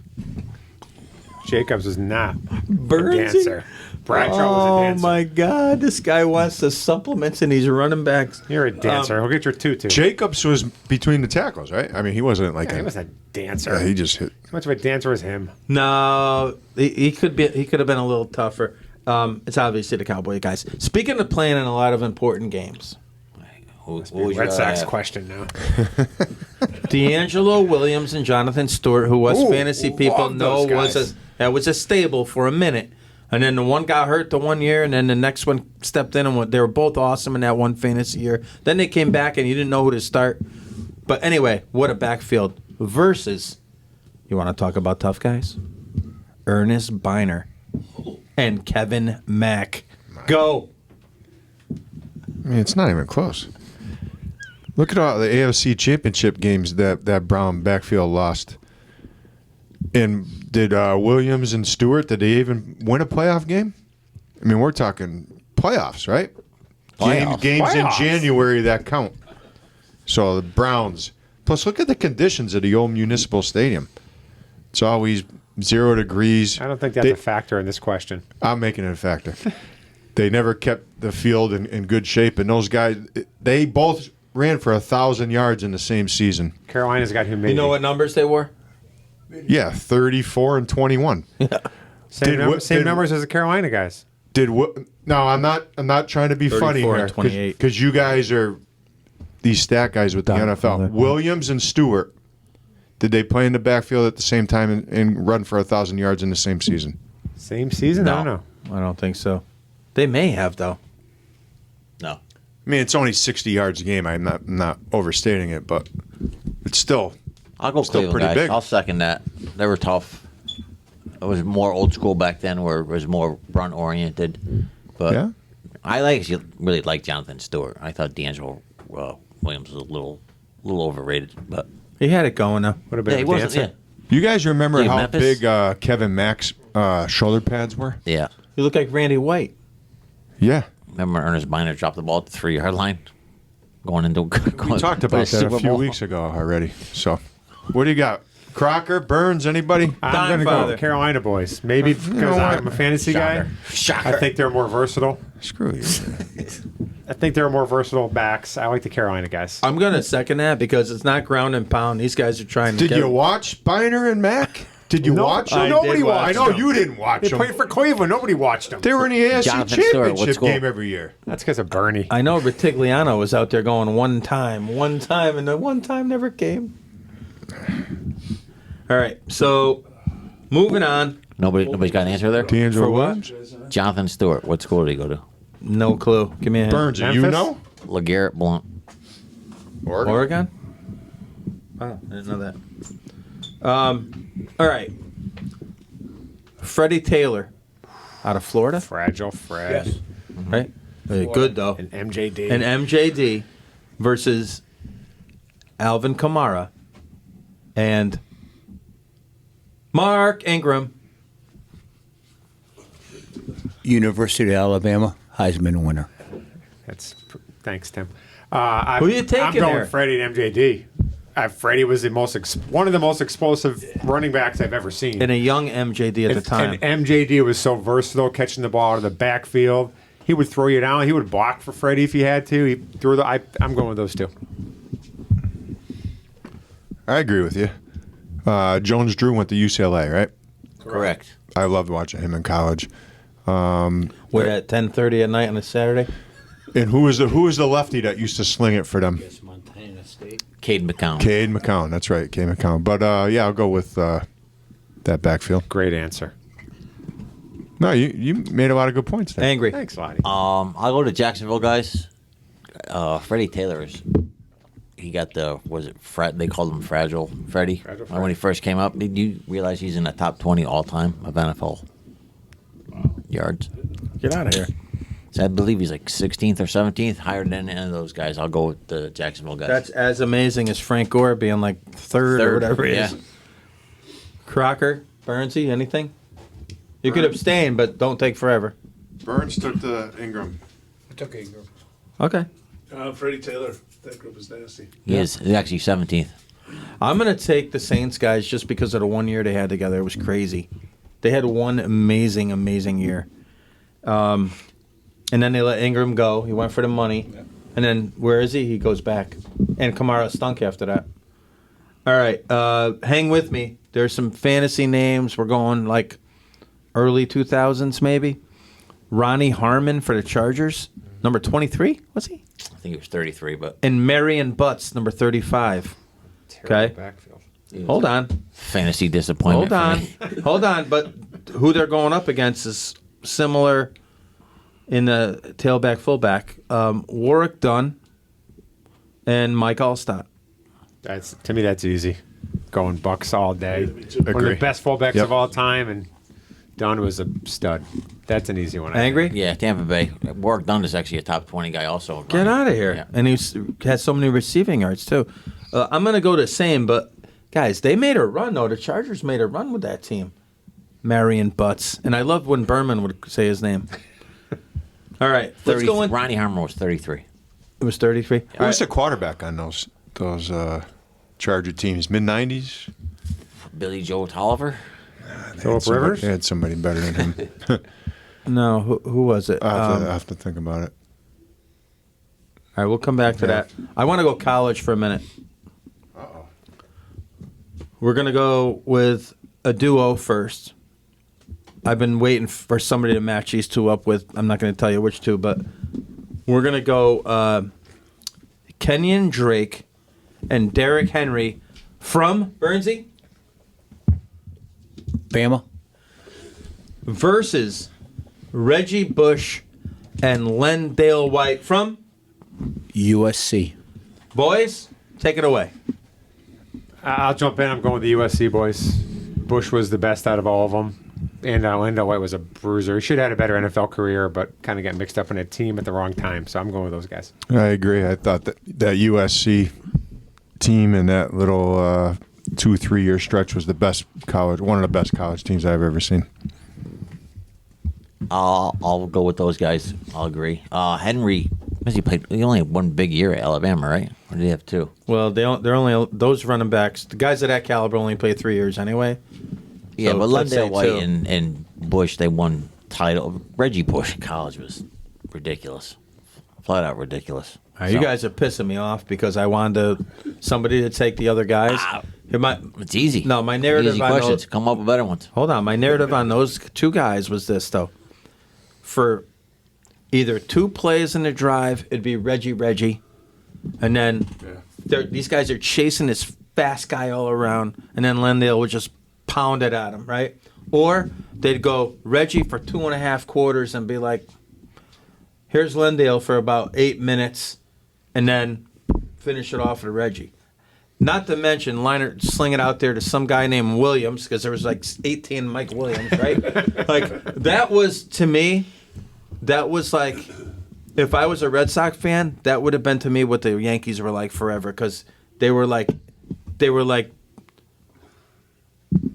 Jacobs was not Burnsy? a dancer. Bradshaw was a dancer. Oh my God! This guy wants the supplements and he's running backs. You're a dancer. We'll get your tutu. Jacobs was between the tackles, right? I mean, he wasn't like he was a dancer. He just hit. As much of a dancer as him. No, he could be. He could have been a little tougher. It's obviously the Cowboy guys. Speaking of playing in a lot of important games, Red Sox question now. D'Angelo Williams and Jonathan Stewart, who was fantasy people know those was a stable for a minute. And then the one got hurt the 1 year, and then the next one stepped in, and they were both awesome in that one fantasy year. Then they came back, and you didn't know who to start. But anyway, what a backfield. Versus, you want to talk about tough guys? Ernest Biner and Kevin Mack. Go. I mean, it's not even close. Look at all the AFC Championship games that Brown backfield lost. And did Williams and Stewart, did they even win a playoff game? I mean, we're talking playoffs, right? Games in January that count. So the Browns. Plus, look at the conditions of the old Municipal Stadium. It's always 0 degrees. I don't think that's a factor in this question. I'm making it a factor. They never kept the field in good shape. And those guys, they both ran for 1,000 yards in the same season. Carolina's got humidity. You know what numbers they were? Yeah, 34 and 21. Same numbers as the Carolina guys. No, I'm not trying to be funny here because you guys are these stat guys with the NFL. Williams and Stewart, did they play in the backfield at the same time and run for 1,000 yards in the same season? Same season? No, I don't know. I don't think so. They may have though. No. I mean, it's only 60 yards a game. I'm not overstating it, but it's still. I'll go Still Cleveland pretty guys. big. I'll second that. They were tough. It was more old school back then, where it was more run oriented. But Yeah. I really like Jonathan Stewart. I thought D'Angelo Williams was a little overrated, but He had it going though. Would have yeah, been he a wasn't. dancer. You guys remember Dude, how Memphis? big Kevin Mack's shoulder pads were? Yeah. You look like Randy White. Yeah. Remember Ernest Biner dropped the ball at the 3-yard line, going into. We talked about that a few weeks ago already. So, what do you got? Crocker, Burns, anybody? I'm going to go Godfather. with Carolina boys. Maybe because know what? I'm a fantasy guy. Shocker. I think they're more versatile. Screw you. I think they're more versatile backs. I like the Carolina guys. I'm gonna second that because it's not ground and pound. These guys are trying to. Did you watch Biner and Mack? Did you No, watch I them? did Nobody watch watched. I know them. you didn't watch They them. played for Cleveland. Nobody watched them. They were in the AFC Jonathan Stewart, what Championship school? game every year. That's because of Bernie. I know Retigliano was out there going one time, and the one time never came. All right, so moving on. Nobody's got an answer there. D'Angelo For what? Williams? Jonathan Stewart. What school did he go to? No clue. Give me a hint. Burns, you Memphis? know? LeGarrette Blount. Oregon? Wow, I didn't know that. All right. Freddie Taylor out of Florida, Fragile Fred. right? Good, though. And MJD. And MJD versus Alvin Kamara and Mark Ingram. University of Alabama Heisman winner. Thanks, Tim. Who you taking I'm going there? with Freddie and MJD. Freddie was the one of the most explosive running backs I've ever seen. And a young MJD at the time. And MJD was so versatile, catching the ball out of the backfield. He would throw you down. He would block for Freddie if he had to. He threw I'm going with those two. I agree with you. Jones Drew went to UCLA, right? Correct. I loved watching him in college. We're at 10:30 at night on a Saturday. And who was the lefty that used to sling it for them? Montana State. Cade McCown. Cade McCown. That's right, Cade McCown. But yeah, I'll go with that backfield. Great answer. No, you made a lot of good points there. Angry. Thanks, Loddy. I'll go to Jacksonville guys. Freddie Taylor's. He got they called him Fragile Freddie. Fragile When he first came up, did you realize he's in the top 20 all time of NFL yards? Get out of here. So I believe he's like 16th or 17th, higher than any of those guys. I'll go with the Jacksonville guys. That's as amazing as Frank Gore being like third or whatever he yeah. is. Crocker, Burnsy, anything? You could abstain, but don't take forever. Burns took the Ingram. I took Ingram. Okay. Freddie Taylor. That group is nasty. He's actually 17th. I'm going to take the Saints guys just because of the 1 year they had together. It was crazy. They had one amazing, amazing year. And then they let Ingram go. He went for the money. Yeah. And then where is he? He goes back. And Kamara stunk after that. All right. Hang with me. There's some fantasy names. We're going like early 2000s maybe. Ronnie Harmon for the Chargers. Number 23, was he? I think he was 33, but And Marion Butts, number 35. Okay. Backfield. Hold on. fantasy disappointment. Hold for on. me. Hold on. But who they're going up against is similar in the tailback, fullback. Warwick Dunn and Mike Allstott. To me, that's easy. Going Bucks all day. Me too. One of Agree. the best fullbacks Yep. of all time, and Dunn was a stud. That's an easy one. I Angry? Yeah, Tampa Bay. Warwick Dunn is actually a top 20 guy also. Get out of here. Yeah. And he has so many receiving yards, too. I'm going to go the same, but, guys, they made a run, though. The Chargers made a run with that team. Marion Butts. And I love when Berman would say his name. All right. Let's 30, go in. Ronnie Harmon was 33. It was 33. Who was the quarterback on those Charger teams? Mid-90s? Billy Joe Tolliver. Phillip Rivers? They had somebody better than him. No, who was it? I have to think about it. All right, we'll come back to that. I want to go college for a minute. Uh-oh. We're going to go with a duo first. I've been waiting for somebody to match these two up with. I'm not going to tell you which two, but we're going to go Kenyon Drake and Derrick Henry from Bernsey Bama. versus Reggie Bush and Lendale White from USC. Boys. Take it away. I'll jump in. I'm going with the USC boys. Bush was the best out of all of them. And Lando White was a bruiser. He should have had a better NFL career, but kind of got mixed up in a team at the wrong time. So I'm going with those guys. I agree. I thought that USC team in that little 2-3 year stretch was one of the best college teams I've ever seen. I'll go with those guys. I'll agree. Henry, he only had one big year at Alabama, right? Or did he have two? Well, they're only those running backs. The guys of that caliber only play 3 years anyway. Yeah, So but let's say Londale White two. and Bush, they won title. Reggie Bush in college was ridiculous, flat out ridiculous. All right, you guys are pissing me off because I wanted somebody to take the other guys. It's easy. No, my narrative Easy on questions. those- Come up with better ones. Hold on. My narrative on those two guys was this, though. For either two plays in the drive, it'd be Reggie, and then these guys are chasing this fast guy all around, and then Lendale would just pound it at him, right? Or they'd go Reggie for 2.5 quarters and be like, here's Lendale for about 8 minutes, and then finish it off with Reggie. Not to mention, Liner sling it out there to some guy named Williams, because there was like 18 Mike Williams, right? Like, that was, to me, that was like, if I was a Red Sox fan, that would have been to me what the Yankees were like forever, because they were like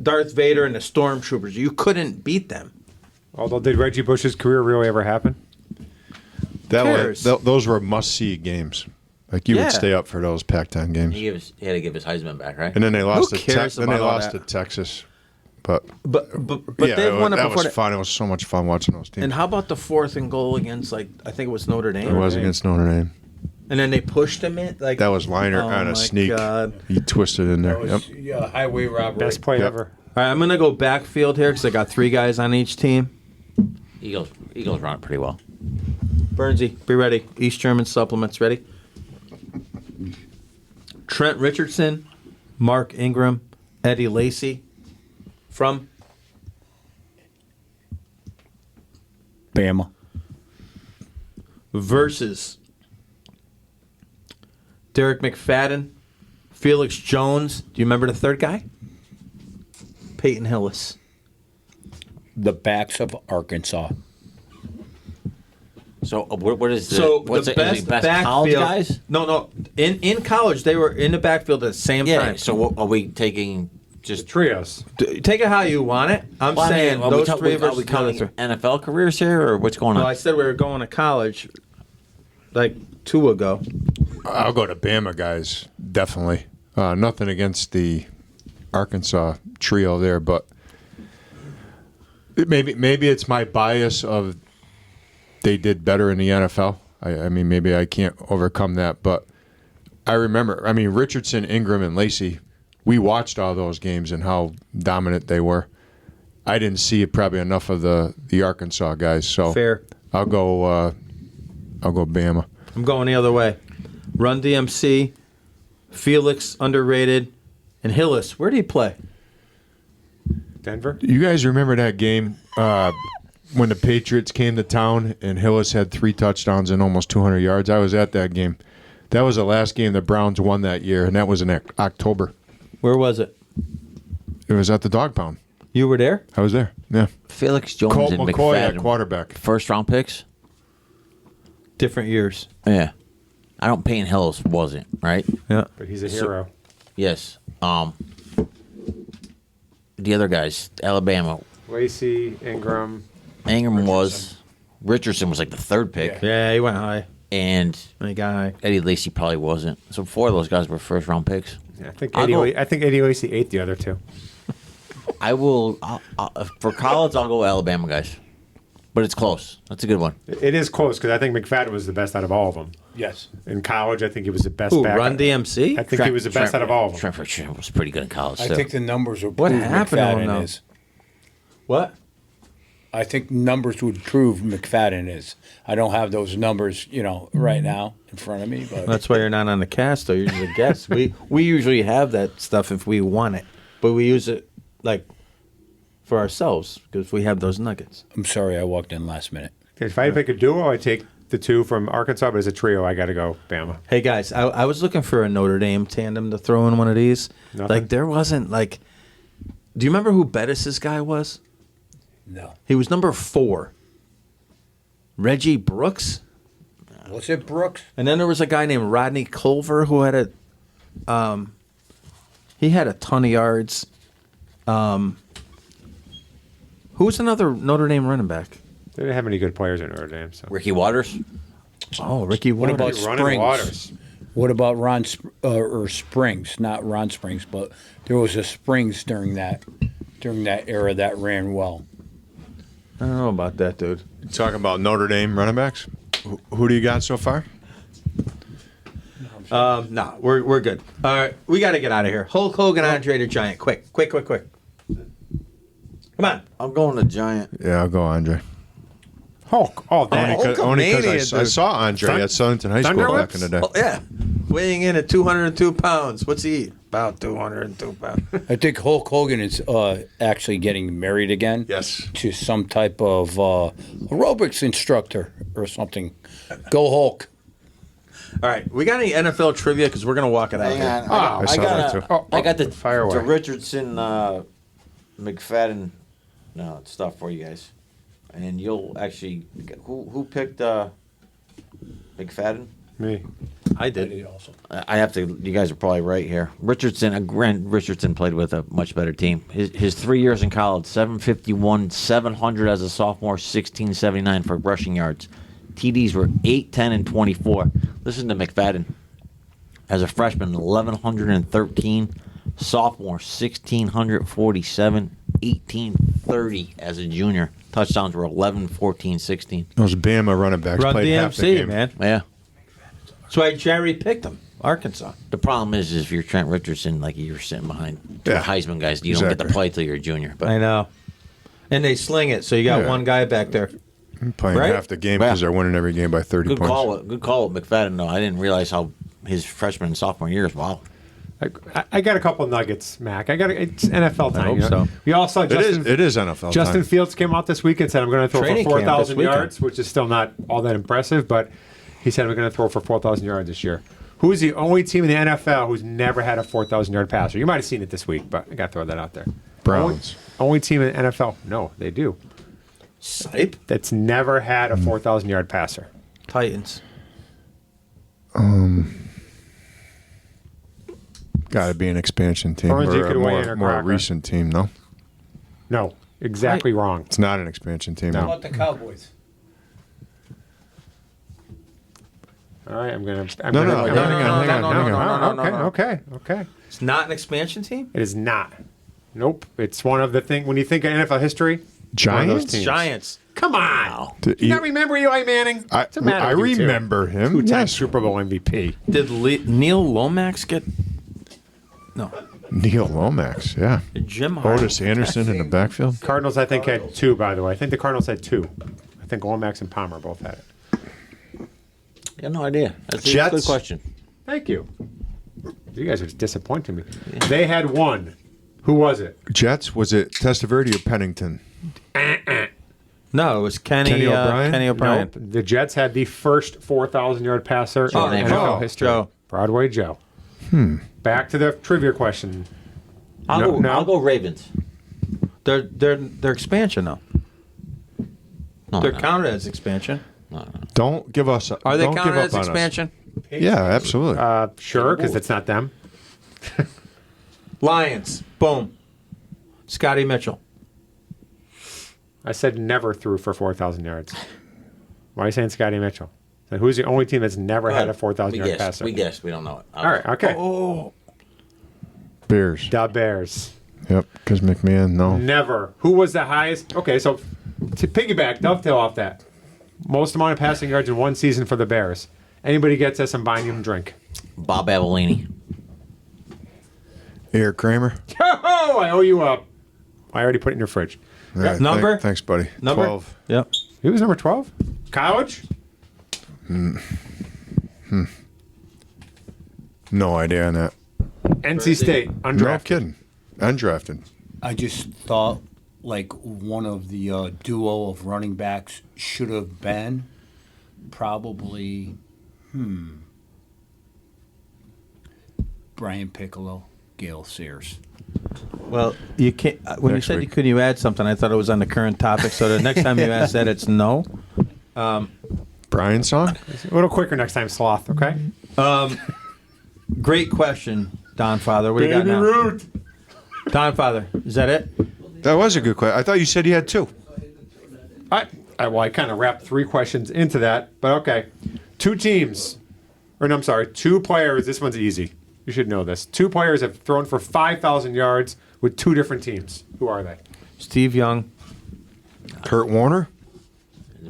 Darth Vader and the Stormtroopers. You couldn't beat them. Although, did Reggie Bush's career really ever happen? Those were must-see games. Like you Yeah. would stay up for those Pac-10 games. He had to give his Heisman back, right? And then they lost. cares Then they about all lost that? to Texas. But But they've won it that before. was that. fun. It was so much fun watching those teams. And how about the 4th and goal against, like, I think it was Notre Dame? It was against Notre Dame. And then they pushed him in. Like, That was Liner oh on my a sneak. God. He twisted in there. That was highway robbery. Best play Yep. ever. All right, I'm going to go backfield here because I got 3 guys on each team. Eagles run it pretty well. Bernsey, be ready. East German supplements, ready? Trent Richardson, Mark Ingram, Eddie Lacy from Bama. versus Derek McFadden, Felix Jones. Do you remember the third guy? Peyton Hillis. The backs of Arkansas. So what is the So the best backfield, college guys? No. In college, they were in the backfield at the same Yeah. time. So what, are we taking just Trios. Take it how you want it. I'm Well, I mean, saying are we those talk- three are versus we the other counting three. NFL careers here, or what's going on? No, I said we were going to college like 2 ago. I'll go to Bama guys, definitely. Nothing against the Arkansas trio there, but maybe it's my bias of they did better in the NFL. I mean, maybe I can't overcome that, but I remember, Richardson, Ingram, and Lacy, we watched all those games and how dominant they were. I didn't see probably enough of the Arkansas guys, so Fair. I'll go Bama. I'm going the other way. Run DMC, Felix underrated, and Hillis. Where did he play? Denver? You guys remember that game when the Patriots came to town and Hillis had 3 touchdowns and almost 200 yards? I was at that game. That was the last game the Browns won that year, and that was in October. Where was it? It was at the Dog Pound. You were there? I was there. Yeah. Felix Jones Colt and McCoy at McFadden, quarterback. first round picks. Different years. Yeah, I don't. Payne Hillis wasn't right. Yeah. But he's a hero. Yes. The other guys, Alabama, Lacy, Ingram. Ingram was. Richardson was like the 3rd pick, Yeah, he went high. and And he got high. Eddie Lacy probably wasn't. So 4 of those guys were first round picks. Yeah, I think I'll go- Eddie Lacy ate the other 2. I will for college. I'll go Alabama guys, but it's close. That's a good one. It is close because I think McFadden was the best out of all of them. Yes. In college, I think he was the best Who, back. Run DMC? I think he was the best out of all of them. Trent Richardson was pretty good in college. I too. think the numbers would What prove happened to him, McFadden though? is. What? I think numbers would prove McFadden is. I don't have those numbers, right now in front of me. But That's why you're not on the cast, though. You're just a guest. We usually have that stuff if we want it, but we use it like for ourselves because we have those nuggets. I'm sorry I walked in last minute. If I had to pick a duo, I'd take the 2 from Arkansas, but as a trio, I got to go Bama. Hey guys, I was looking for a Notre Dame tandem to throw in one of these. Nothing? Like there wasn't like. Do you remember who Bettis's guy was? No. He was number 4. Reggie Brooks. Was it Brooks? And then there was a guy named Rodney Culver who had he had a ton of yards. Who was another Notre Dame running back? They didn't have any good players at Notre Dame. So. Ricky Waters. Oh, Ricky What Waters. about Running Springs? Waters. What about or Springs? Not Ron Springs, but there was a Springs during that era that ran well. I don't know about that, dude. Talking about Notre Dame running backs. Who do you got so far? No, we're good. All right, we got to get out of here. Hulk Hogan, Andre the Giant. Quick. Come on. I'm going to Giant. Yeah, I'll go Andre. Hulk. Oh, damn. Only because Hulkamania, I dude. saw Andre at Southern High School back in the day. Oh, yeah. Weighing in at 202 pounds. What's he eat? About 202 pounds. I think Hulk Hogan is actually getting married again. Yes. To some type of aerobics instructor or something. Go Hulk. All right, we got any NFL trivia? Because we're going to walk it out Hang here. on. I saw that too. I got the fire away. the Richardson McFadden stuff for you guys, and you'll actually who picked McFadden? Me. I did. I have to. You guys are probably right here. Grant Richardson played with a much better team. His 3 years in college: 751, 700 as a sophomore, 1679 for rushing yards. TDs were 8, 10, and 24. Listen to McFadden. As a freshman, 1,113. Sophomore, 1,647. 1,830 as a junior. Touchdowns were 11, 14, 16. Those Bama running backs Run played half the DMC, game. man. Yeah. That's why Jerry picked him. Arkansas. The problem is if you're Trent Richardson, like you're sitting behind two Yeah. Heisman guys, you don't get to Exactly. play till you're a junior. But I know. And they sling it, so you got Yeah. one guy back there. Playing Right? half the game because Yeah. they're winning every game by 30 good points. good call with McFadden. though. I didn't realize how his freshman and sophomore years. Wow. I got a couple nuggets, Mac. It's NFL time. hope you know? so. We all saw Justin. It is NFL Justin time. Fields came out this week and said, I'm going to throw Training for camp this 4,000 weekend. yards, which is still not all that impressive, but he said, we're going to throw for 4,000 yards this year. Who is the only team in the NFL who's never had a 4,000-yard passer? You might have seen it this week, but I got to throw that out there. Browns. Only team in the NFL. No, they do. Sipe? That's never had a 4,000-yard passer. Titans. Got to be an expansion team Burns, you or could a weigh in or more Crocker. recent team, no? No, exactly wrong. It's not an expansion team. No. No. the Cowboys? All right, I'm going to. No, hang on. Okay. It's not an expansion team? It is not. Nope. It's one of the things, when you think of NFL history, one of those Giants? teams. Giants. Come on. To You not eat- remember Eli Manning? I What's the matter I with you two? remember him. Two-time Yes. Super Bowl MVP. Did Neil Lomax get... No. Neil Lomax, yeah. Jim Harbaugh. Otis Anderson in the backfield. Cardinals, I think, had 2, by the way. I think the Cardinals had 2. I think Lomax and Palmer both had it. I have no idea. That's a Jets? good question. Thank you. You guys are disappointing me. They had 1. Who was it? Jets, was it Testaverde or Pennington? No, it was Kenny O'Brien? Kenny O'Brien. Nope. The Jets had the first 4,000-yard passer in name NFL Joe. history. Joe. Broadway Joe. Back to the trivia question. I'll go Ravens. They're expansion, though. No, They're no. counted as expansion. Don't give us. Are they don't give counted up as on us. expansion? Yeah, absolutely. Sure, because it's not them. Lions. Boom. Scotty Mitchell. I said never threw for 4,000 yards. Why are you saying Scotty Mitchell? So who's the only team that's never had a 4,000-yard passer? We guessed. We don't know it. All right, okay. Bears. The Bears. Yep, because McMahon, no. Never. Who was the highest? Okay, so to piggyback, dovetail off that. Most amount of passing yards in one season for the Bears. Anybody gets this, I'm buying you a drink. Bob Avellini. Eric Kramer. Oh, I owe you up. I already put it in your fridge. All right, Number? Thanks, buddy. Number? 12. Yep. He was number 12? College? No idea on that. NC State. No Undrafted. kidding. Undrafted. I just thought like one of the duo of running backs should have been probably Brian Piccolo, Gale Sears. Well, you can't. When Next you said week. could you add something, I thought it was on the current topic. So the next time you ask that, it's no. Brian song? A little quicker next time, Sloth. Okay. Great question, Don Father. What do you got now? Root. Don Father, is that it? That was a good question. I thought you said you had 2. I kind of wrapped 3 questions into that, but okay. 2 teams, or no, I'm sorry, 2 players. This one's easy. You should know this. 2 players have thrown for 5,000 yards with 2 different teams. Who are they? Steve Young. Kurt Warner?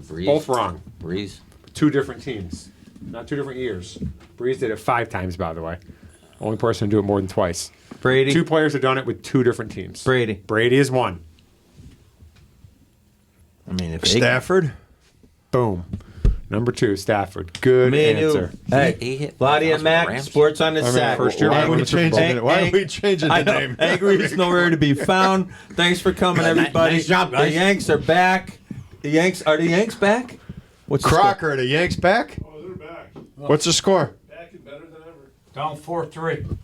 Breeze. Both wrong. Breeze. 2 different teams, not 2 different years. Breeze did it 5 times, by the way. Only person to do it more than twice. Brady. 2 players have done it with 2 different teams. Brady. Brady is 1. I mean, if Stafford? Boom. Number 2, Stafford. Good Me and you. answer. Hey, He hit Loddy and Rams. Mac, sports on the sack. first year Why are we Super Bowl. changing it? Why are we changing the I know. name? Angry is nowhere to be found. Thanks for coming, everybody. nice job, guys. The Yanks are back. Are the Yanks back? What's the Crocker, the Yanks back? Oh, they're back. What's the score? Back and better than ever. Down 4-3. score?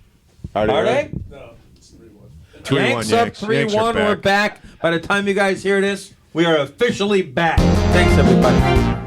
Are they? No, it's 3-1. 3-1 Yanks up Yanks. Yanks are 3-1. We're back. back. By the time you guys hear this, we are officially back. Thanks, everybody.